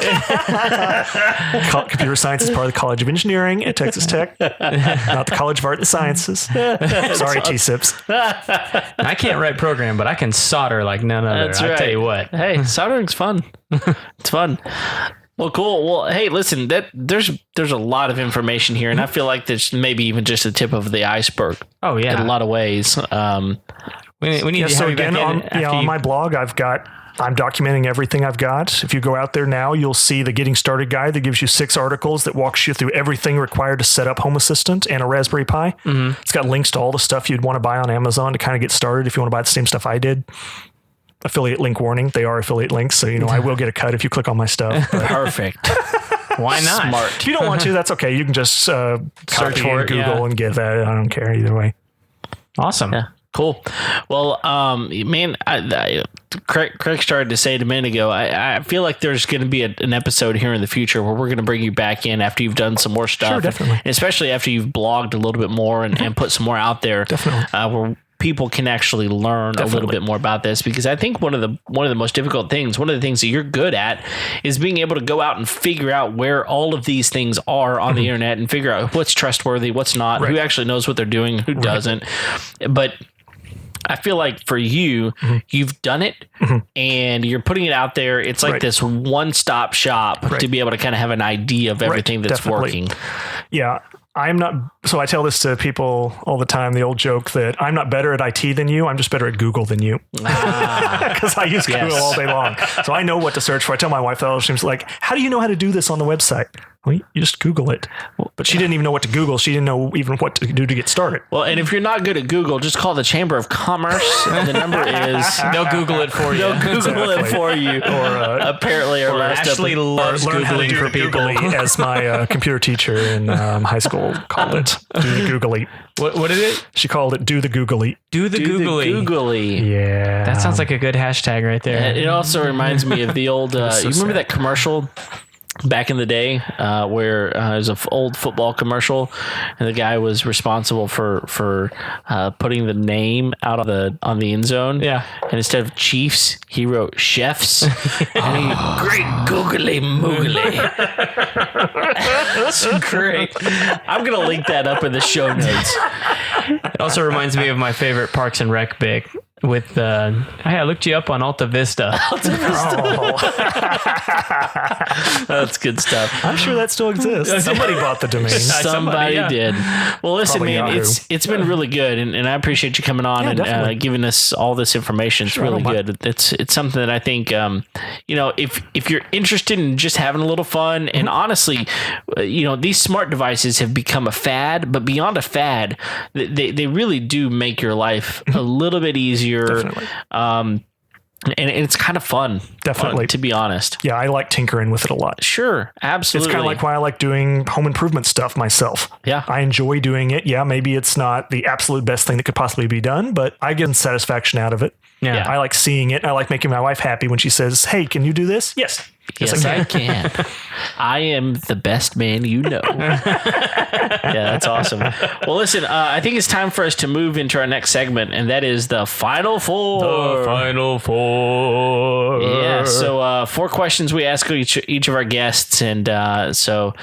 Computer science is part of the College of Engineering at Texas Tech, not the College of Art and Sciences. Sorry, T-SIPs. I can't write program, but I can solder like none other. That's right. I tell you what. Hey, soldering's fun. It's fun. Well, cool. Well, hey, listen, there's a lot of information here, and I feel like there's maybe even just the tip of the iceberg. Oh yeah, in a lot of ways. We need to have you back on my blog, I'm documenting everything I've got. If you go out there now, you'll see the Getting Started guide that gives you 6 articles that walks you through everything required to set up Home Assistant and a Raspberry Pi. It's got links to all the stuff you'd want to buy on Amazon to kind of get started if you want to buy the same stuff I did. Affiliate link warning. They are affiliate links, so I will get a cut if you click on my stuff. Perfect. Why not? Smart. If you don't want to, that's okay. You can just search for it, Google and get that. I don't care either way. Awesome. Yeah. Cool. Well, man, Craig started to say it a minute ago, I feel like there's going to be an episode here in the future where we're going to bring you back in after you've done some more stuff. Sure, definitely. And especially after you've blogged a little bit more and put some more out there. Definitely. Where people can actually learn a little bit more about this, because I think one of the most difficult things, one of the things that you're good at, is being able to go out and figure out where all of these things are on the internet and figure out what's trustworthy, what's not, who actually knows what they're doing, who doesn't. But I feel like for you, you've done it and you're putting it out there. It's like this one-stop shop to be able to kind of have an idea of everything that's working. Yeah. I'm not, so I tell this to people all the time, the old joke that I'm not better at IT than you, I'm just better at Google than you. Because I use Google all day long. So I know what to search for. I tell my wife, she's like, how do you know how to do this on the website? Well, you just Google it. But she didn't even know what to Google. She didn't know even what to do to get started. Well, and if you're not good at Google, just call the Chamber of Commerce. The number is... They'll Google it for you. They'll Google it for you. Or apparently our last Ashley loves Googling for people. As my computer teacher in high school called it. Do the googly. What is it? She called it do the googly. Do the googly. Googly. Yeah. That sounds like a good hashtag right there. And it also reminds me of the old... you remember that commercial... back in the day, where there's an old football commercial, and the guy was responsible for putting the name out on the end zone. Yeah, and instead of Chiefs, he wrote chefs. Great googly moogly. That's great. I'm gonna link that up in the show notes. It also reminds me of my favorite Parks and Rec bit with hey, I looked you up on Alta Vista. That's good stuff. I'm sure that still exists. Somebody bought the domain. Somebody did. Well, listen, Probably man, Yahoo. it's been really good, and I appreciate you coming on and giving us all this information. It's really good. It's something that I think, if you're interested in just having a little fun, and honestly, these smart devices have become a fad, but beyond a fad, they really do make your life a little bit easier. Definitely. And it's kind of fun. Definitely. To be honest. Yeah, I like tinkering with it a lot. Sure. Absolutely. It's kind of like why I like doing home improvement stuff myself. Yeah. I enjoy doing it. Yeah, maybe it's not the absolute best thing that could possibly be done, but I get satisfaction out of it. Yeah. I like seeing it. I like making my wife happy when she says, hey, can you do this? Yes. Yes, I can. I am the best man you know. Yeah, that's awesome. Well, listen, I think it's time for us to move into our next segment, and that is the Final Four. The Final Four. Yeah, so 4 questions we ask each of our guests, and so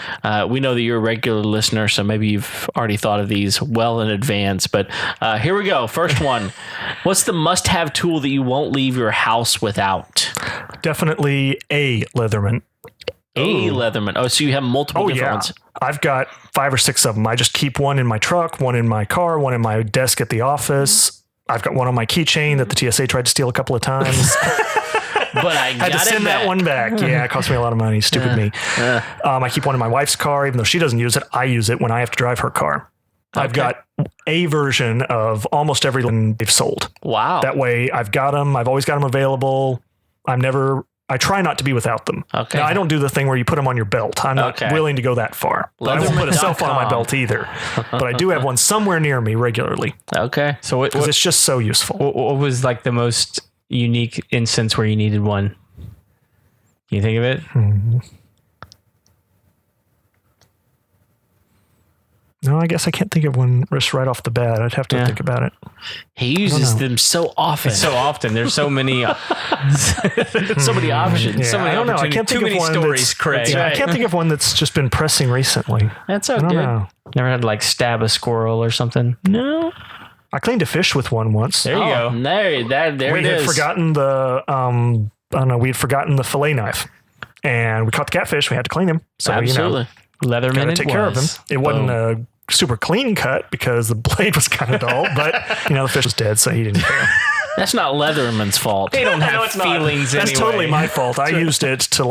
we know that you're a regular listener, so maybe you've already thought of these well in advance, but here we go. First one. What's the must-have tool that you won't leave your house without? Definitely a Leatherman. A Leatherman. Oh, so you have multiple different ones. I've got 5 or 6 of them. I just keep one in my truck, one in my car, one in my desk at the office. I've got one on my keychain that the TSA tried to steal a couple of times. But I had to send that one back. Yeah, it cost me a lot of money. Stupid me. I keep one in my wife's car, even though she doesn't use it. I use it when I have to drive her car. Okay. I've got a version of almost everything they've sold. Wow. That way I've got them. I've always got them available. I try not to be without them. Okay. Now, I don't do the thing where you put them on your belt. I'm not willing to go that far. I don't put a cell phone on my belt either. But I do have one somewhere near me regularly. Okay. So because it's just so useful. What was like the most unique instance where you needed one? Can you think of it? No, I guess I can't think of one just right off the bat. I'd have to think about it. He uses them so often. So often. There's so many so many options. Yeah, So many I don't know. I can't too think many of one stories, Craig. Yeah, I can't think of one that's just been pressing recently. That's so I don't good. know. Never had to like stab a squirrel or something. No. I cleaned a fish with one once. There you go. There We it had is. forgotten the we had forgotten the fillet knife, and we caught the catfish. We had to clean him. So Absolutely. Leatherman. gotta take care of him. It wasn't a super clean cut because the blade was kind of dull, but the fish was dead, so he didn't care. That's not Leatherman's fault. They don't have feelings anyway. That's totally my fault. I used it to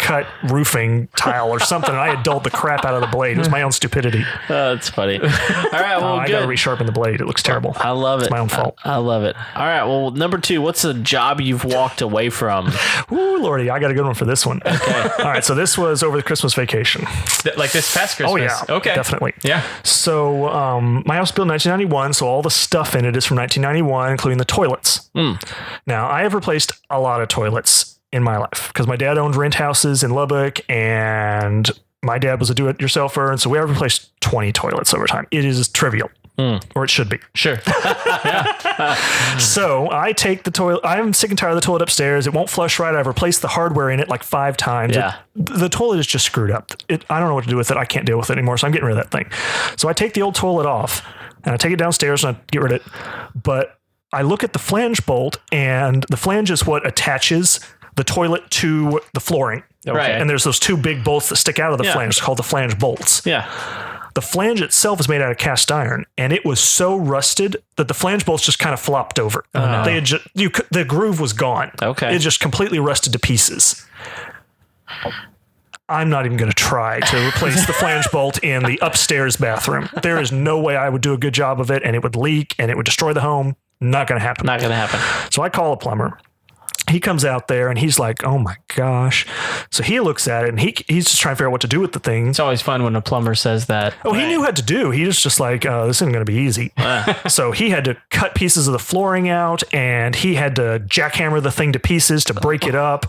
cut roofing tile or something. And I had dulled the crap out of the blade. It was my own stupidity. That's funny. All right, well, I good. got to resharpen the blade. It looks terrible. I love it. It's my own fault. I love it. All right, well, number 2, what's a job you've walked away from? Ooh, Lordy, I got a good one for this one. Okay. All right, so this was over the Christmas vacation. Like this past Christmas. Oh, yeah. Okay. Definitely. Yeah. So my house was built in 1991, so all the stuff in it is from 1991, including the toilets. Now, I have replaced a lot of toilets in my life because my dad owned rent houses in Lubbock and my dad was a do-it-yourselfer. And so we have replaced 20 toilets over time. It is trivial. Or it should be. Sure. So I take the toilet. I'm sick and tired of the toilet upstairs. It won't flush right. I've replaced the hardware in it like 5 times. Yeah. The toilet is just screwed up. I don't know what to do with it. I can't deal with it anymore. So I'm getting rid of that thing. So I take the old toilet off and I take it downstairs and I get rid of it. But I look at the flange bolt, and the flange is what attaches the toilet to the flooring. Right. And there's those 2 big bolts that stick out of the flange called the flange bolts. Yeah. The flange itself is made out of cast iron, and it was so rusted that the flange bolts just kind of flopped over. They had the groove was gone. Okay. It just completely rusted to pieces. I'm not even going to try to replace the flange bolt in the upstairs bathroom. There is no way I would do a good job of it, and it would leak, and it would destroy the home. Not going to happen. Not going to happen. So I call a plumber. He comes out there and he's like, oh my gosh. So he looks at it and he's just trying to figure out what to do with the thing. It's always fun when a plumber says that. Oh, he knew what to do. He was just like, this isn't going to be easy. So he had to cut pieces of the flooring out and he had to jackhammer the thing to pieces to break it up.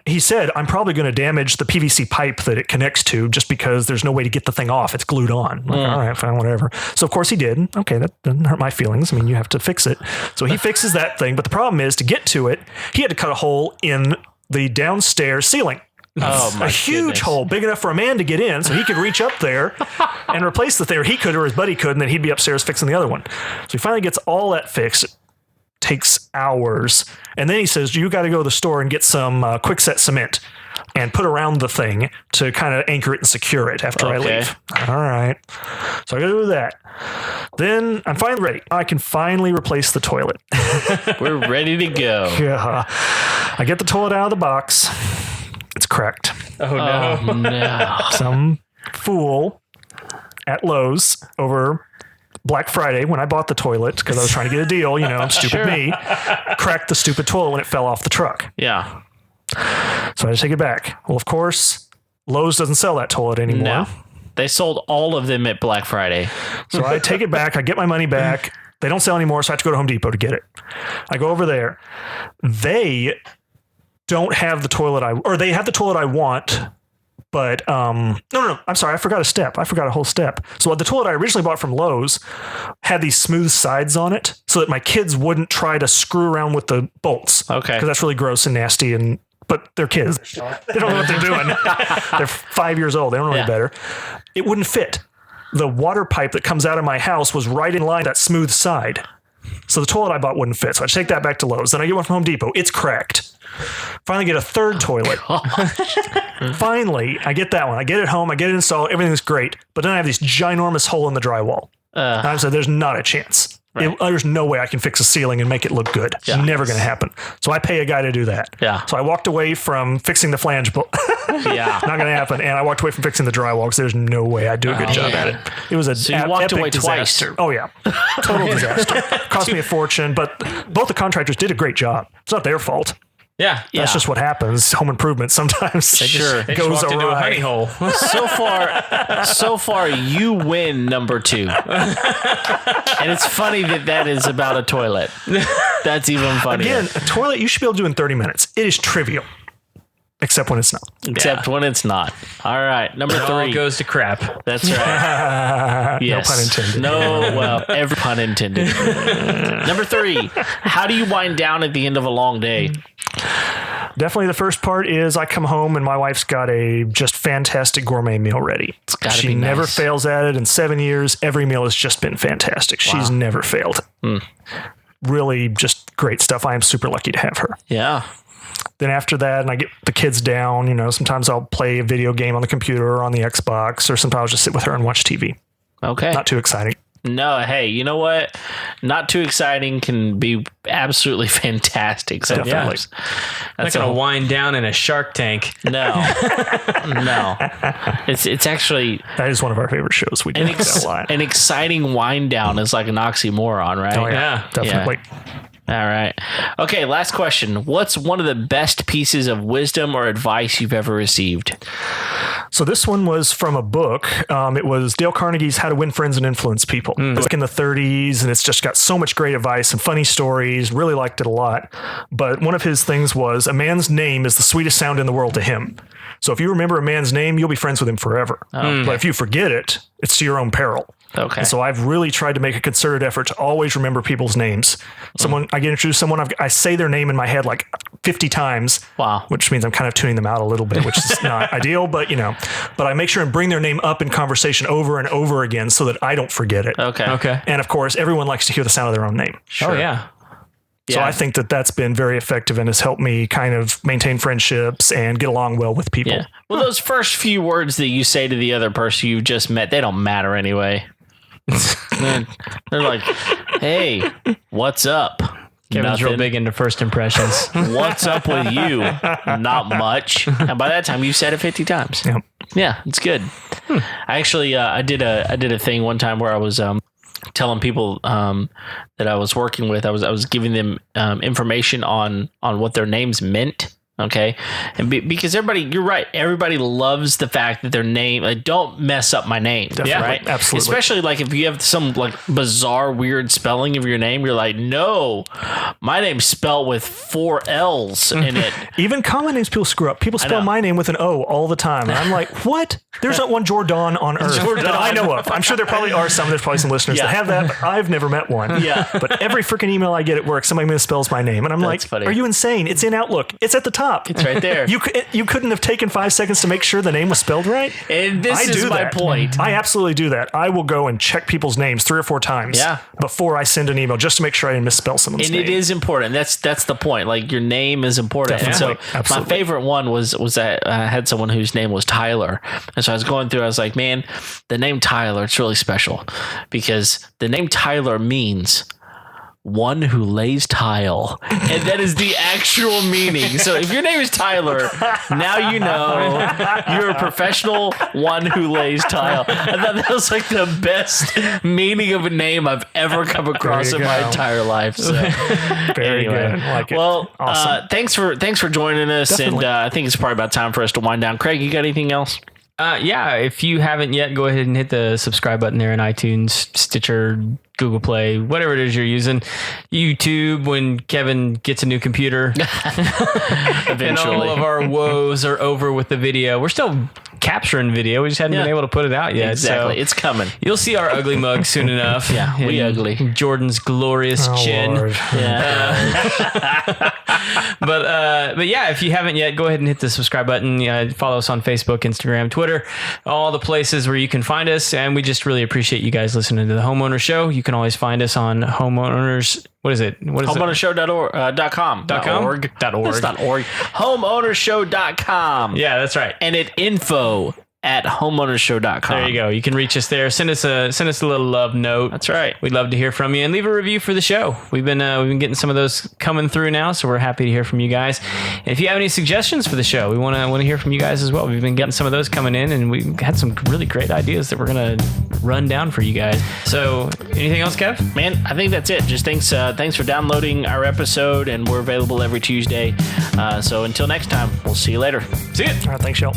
He said, I'm probably going to damage the PVC pipe that it connects to just because there's no way to get the thing off. It's glued on. I'm like, all right, fine, whatever. So of course he did. Okay, that doesn't hurt my feelings. I mean, you have to fix it. So he fixes that thing. But the problem is to get to it, he had to cut a hole in the downstairs ceiling. Oh, my a huge goodness. hole big enough for a man to get in so he could reach up there and replace the thing, or he could, or his buddy could, and then he'd be upstairs fixing the other one. So he finally gets all that fixed. It takes hours. And then he says, you got to go to the store and get some quick set cement and put around the thing to kind of anchor it and secure it after I leave. All right. So I got to do that. Then I'm finally ready. I can finally replace the toilet. We're ready to go. Yeah. I get the toilet out of the box. It's cracked. Oh, no. Oh, no. Some fool at Lowe's over Black Friday when I bought the toilet because I was trying to get a deal, stupid me, cracked the stupid toilet when it fell off the truck. Yeah. So I had to take it back. Well, of course, Lowe's doesn't sell that toilet anymore. No. They sold all of them at Black Friday. So I take it back. I get my money back. They don't sell anymore, so I have to go to Home Depot to get it. I go over there. They don't have the toilet they have the toilet I want, but no, I'm sorry. I forgot a step. I forgot a whole step. So the toilet I originally bought from Lowe's had these smooth sides on it so that my kids wouldn't try to screw around with the bolts. Okay. Because that's really gross and nasty, but they're kids. They don't know what they're doing. They're 5 years old. They don't know any better. It wouldn't fit. The water pipe that comes out of my house was right in line with that smooth side. So the toilet I bought wouldn't fit. So I take that back to Lowe's. Then I get one from Home Depot. It's cracked. Finally get a third toilet. Finally, I get that one. I get it home. I get it installed. Everything's great. But then I have this ginormous hole in the drywall. And I said, there's not a chance. Right. There's no way I can fix a ceiling and make it look good. It's never going to happen. So I pay a guy to do that. Yeah. So I walked away from fixing the flange bolt. Yeah. Not going to happen. And I walked away from fixing the drywall because there's no way I'd do a good job at it. It was So you walked away disaster. twice. Oh, yeah. Total disaster. Cost me a fortune, but both the contractors did a great job. It's not their fault. Yeah. That's just what happens. Home improvement sometimes Sure. They goes just walked into a awry. honey hole. So far, you win number 2. And it's funny that is about a toilet. That's even funnier. Again, a toilet you should be able to do in 30 minutes. It is trivial. Except when it's not. Except when it's not. All right. Number 3. It all goes to crap. That's right. Yes. No pun intended. No, well, every pun intended. Number 3. How do you wind down at the end of a long day? Definitely the first part is I come home and my wife's got a just fantastic gourmet meal ready. gotta She be never nice. fails at it. In 7 years, every meal has just been fantastic. She's never failed. Really just great stuff. I am super lucky to have her. Yeah. Then after that, and I get the kids down, sometimes I'll play a video game on the computer or on the Xbox, or sometimes I'll just sit with her and watch TV. Okay. Not too exciting. No, hey, you know what? Not too exciting can be absolutely fantastic. So Definitely. That's going to wind down in a Shark Tank. No. It's actually That is one of our favorite shows. We do that a lot. an exciting wind down is like an oxymoron, right? Oh, Yeah. definitely. All right. Okay, last question. What's one of the best pieces of wisdom or advice you've ever received? So this one was from a book. It was Dale Carnegie's How to Win Friends and Influence People. Back in the 30s, and it's just got so much great advice and funny stories. Really liked it a lot. But one of his things was a man's name is the sweetest sound in the world to him. So if you remember a man's name, you'll be friends with him forever. But if you forget it, it's to your own peril. Okay. And so I've really tried to make a concerted effort to always remember people's names. I get introduced to someone, I say their name in my head like 50 times. Wow. Which means I'm kind of tuning them out a little bit, which is not ideal, but but I make sure and bring their name up in conversation over and over again so that I don't forget it. Okay. And of course, everyone likes to hear the sound of their own name. Oh, yeah. So I think that that's been very effective and has helped me kind of maintain friendships and get along well with people. Yeah. Well, those first few words that you say to the other person you've just met, they don't matter anyway. They're like, hey, what's up? Kevin's real big into first impressions. What's up with you? Not much. And by that time, you've said it 50 times. Yep. Yeah, it's good. I actually, I did a thing one time where I was telling people that I was working with. I was giving them information on what their names meant. Okay. And because you're right. Everybody loves the fact that their name, don't mess up my name. Definitely. Right. Absolutely. Especially like if you have some like bizarre, weird spelling of your name, you're like, no, my name's spelled with 4 L's in it. Even common names people screw up. People spell my name with an O all the time. And I'm like, what? There's not one Jordan on earth that I know of. I'm sure there probably are some. There's probably some listeners that have that, but I've never met one. Yeah. But every freaking email I get at work, somebody misspells my name. And I'm like, funny. Are you insane? It's in Outlook. It's at the top. It's right there. You couldn't have taken 5 seconds to make sure the name was spelled right? And this is my point. I absolutely do that. I will go and check people's names 3 or 4 times before I send an email just to make sure I didn't misspell someone's name. And it is important. That's the point. Like your name is important. Definitely. And so my favorite one was that I had someone whose name was Tyler. And so I was going through, I was like, man, the name Tyler, it's really special because the name Tyler means one who lays tile, and that is the actual meaning. So if your name is Tyler, now you know you're a professional one who lays tile. I thought that was like the best meaning of a name I've ever come across in my entire life. So Very good. I like it. Well, Awesome. thanks for joining us. Definitely. And I think it's probably about time for us to wind down. Craig, you got anything else? Yeah, if you haven't yet, go ahead and hit the subscribe button there in iTunes, Stitcher, Google Play, whatever it is you're using. YouTube, when Kevin gets a new computer. Eventually. And all of our woes are over with the video. We're still capturing video. We just haven't been able to put it out yet. Exactly. So It's coming. you'll see our ugly mug soon enough. Yeah, we And ugly. Jordan's glorious chin. Lord. Yeah. But yeah, if you haven't yet, go ahead and hit the subscribe button. Follow us on Facebook, Instagram, Twitter, all the places where you can find us. And we just really appreciate you guys listening to the Homeowner Show. You can always find us on Homeowners. What is it? Homeownershow.com. .org. It's not org. Homeownershow.com. Yeah, that's right. And at info@homeownershow.com. There you go. You can reach us there. Send us a little love note. That's right. We'd love to hear from you and leave a review for the show. We've been getting some of those coming through now, so we're happy to hear from you guys. And if you have any suggestions for the show, we want to hear from you guys as well. We've been getting some of those coming in, and we've had some really great ideas that we're gonna run down for you guys. So, anything else, Kev? Man, I think that's it. Just thanks for downloading our episode, and we're available every Tuesday. So until next time, we'll see you later. See ya. All right, thanks, y'all.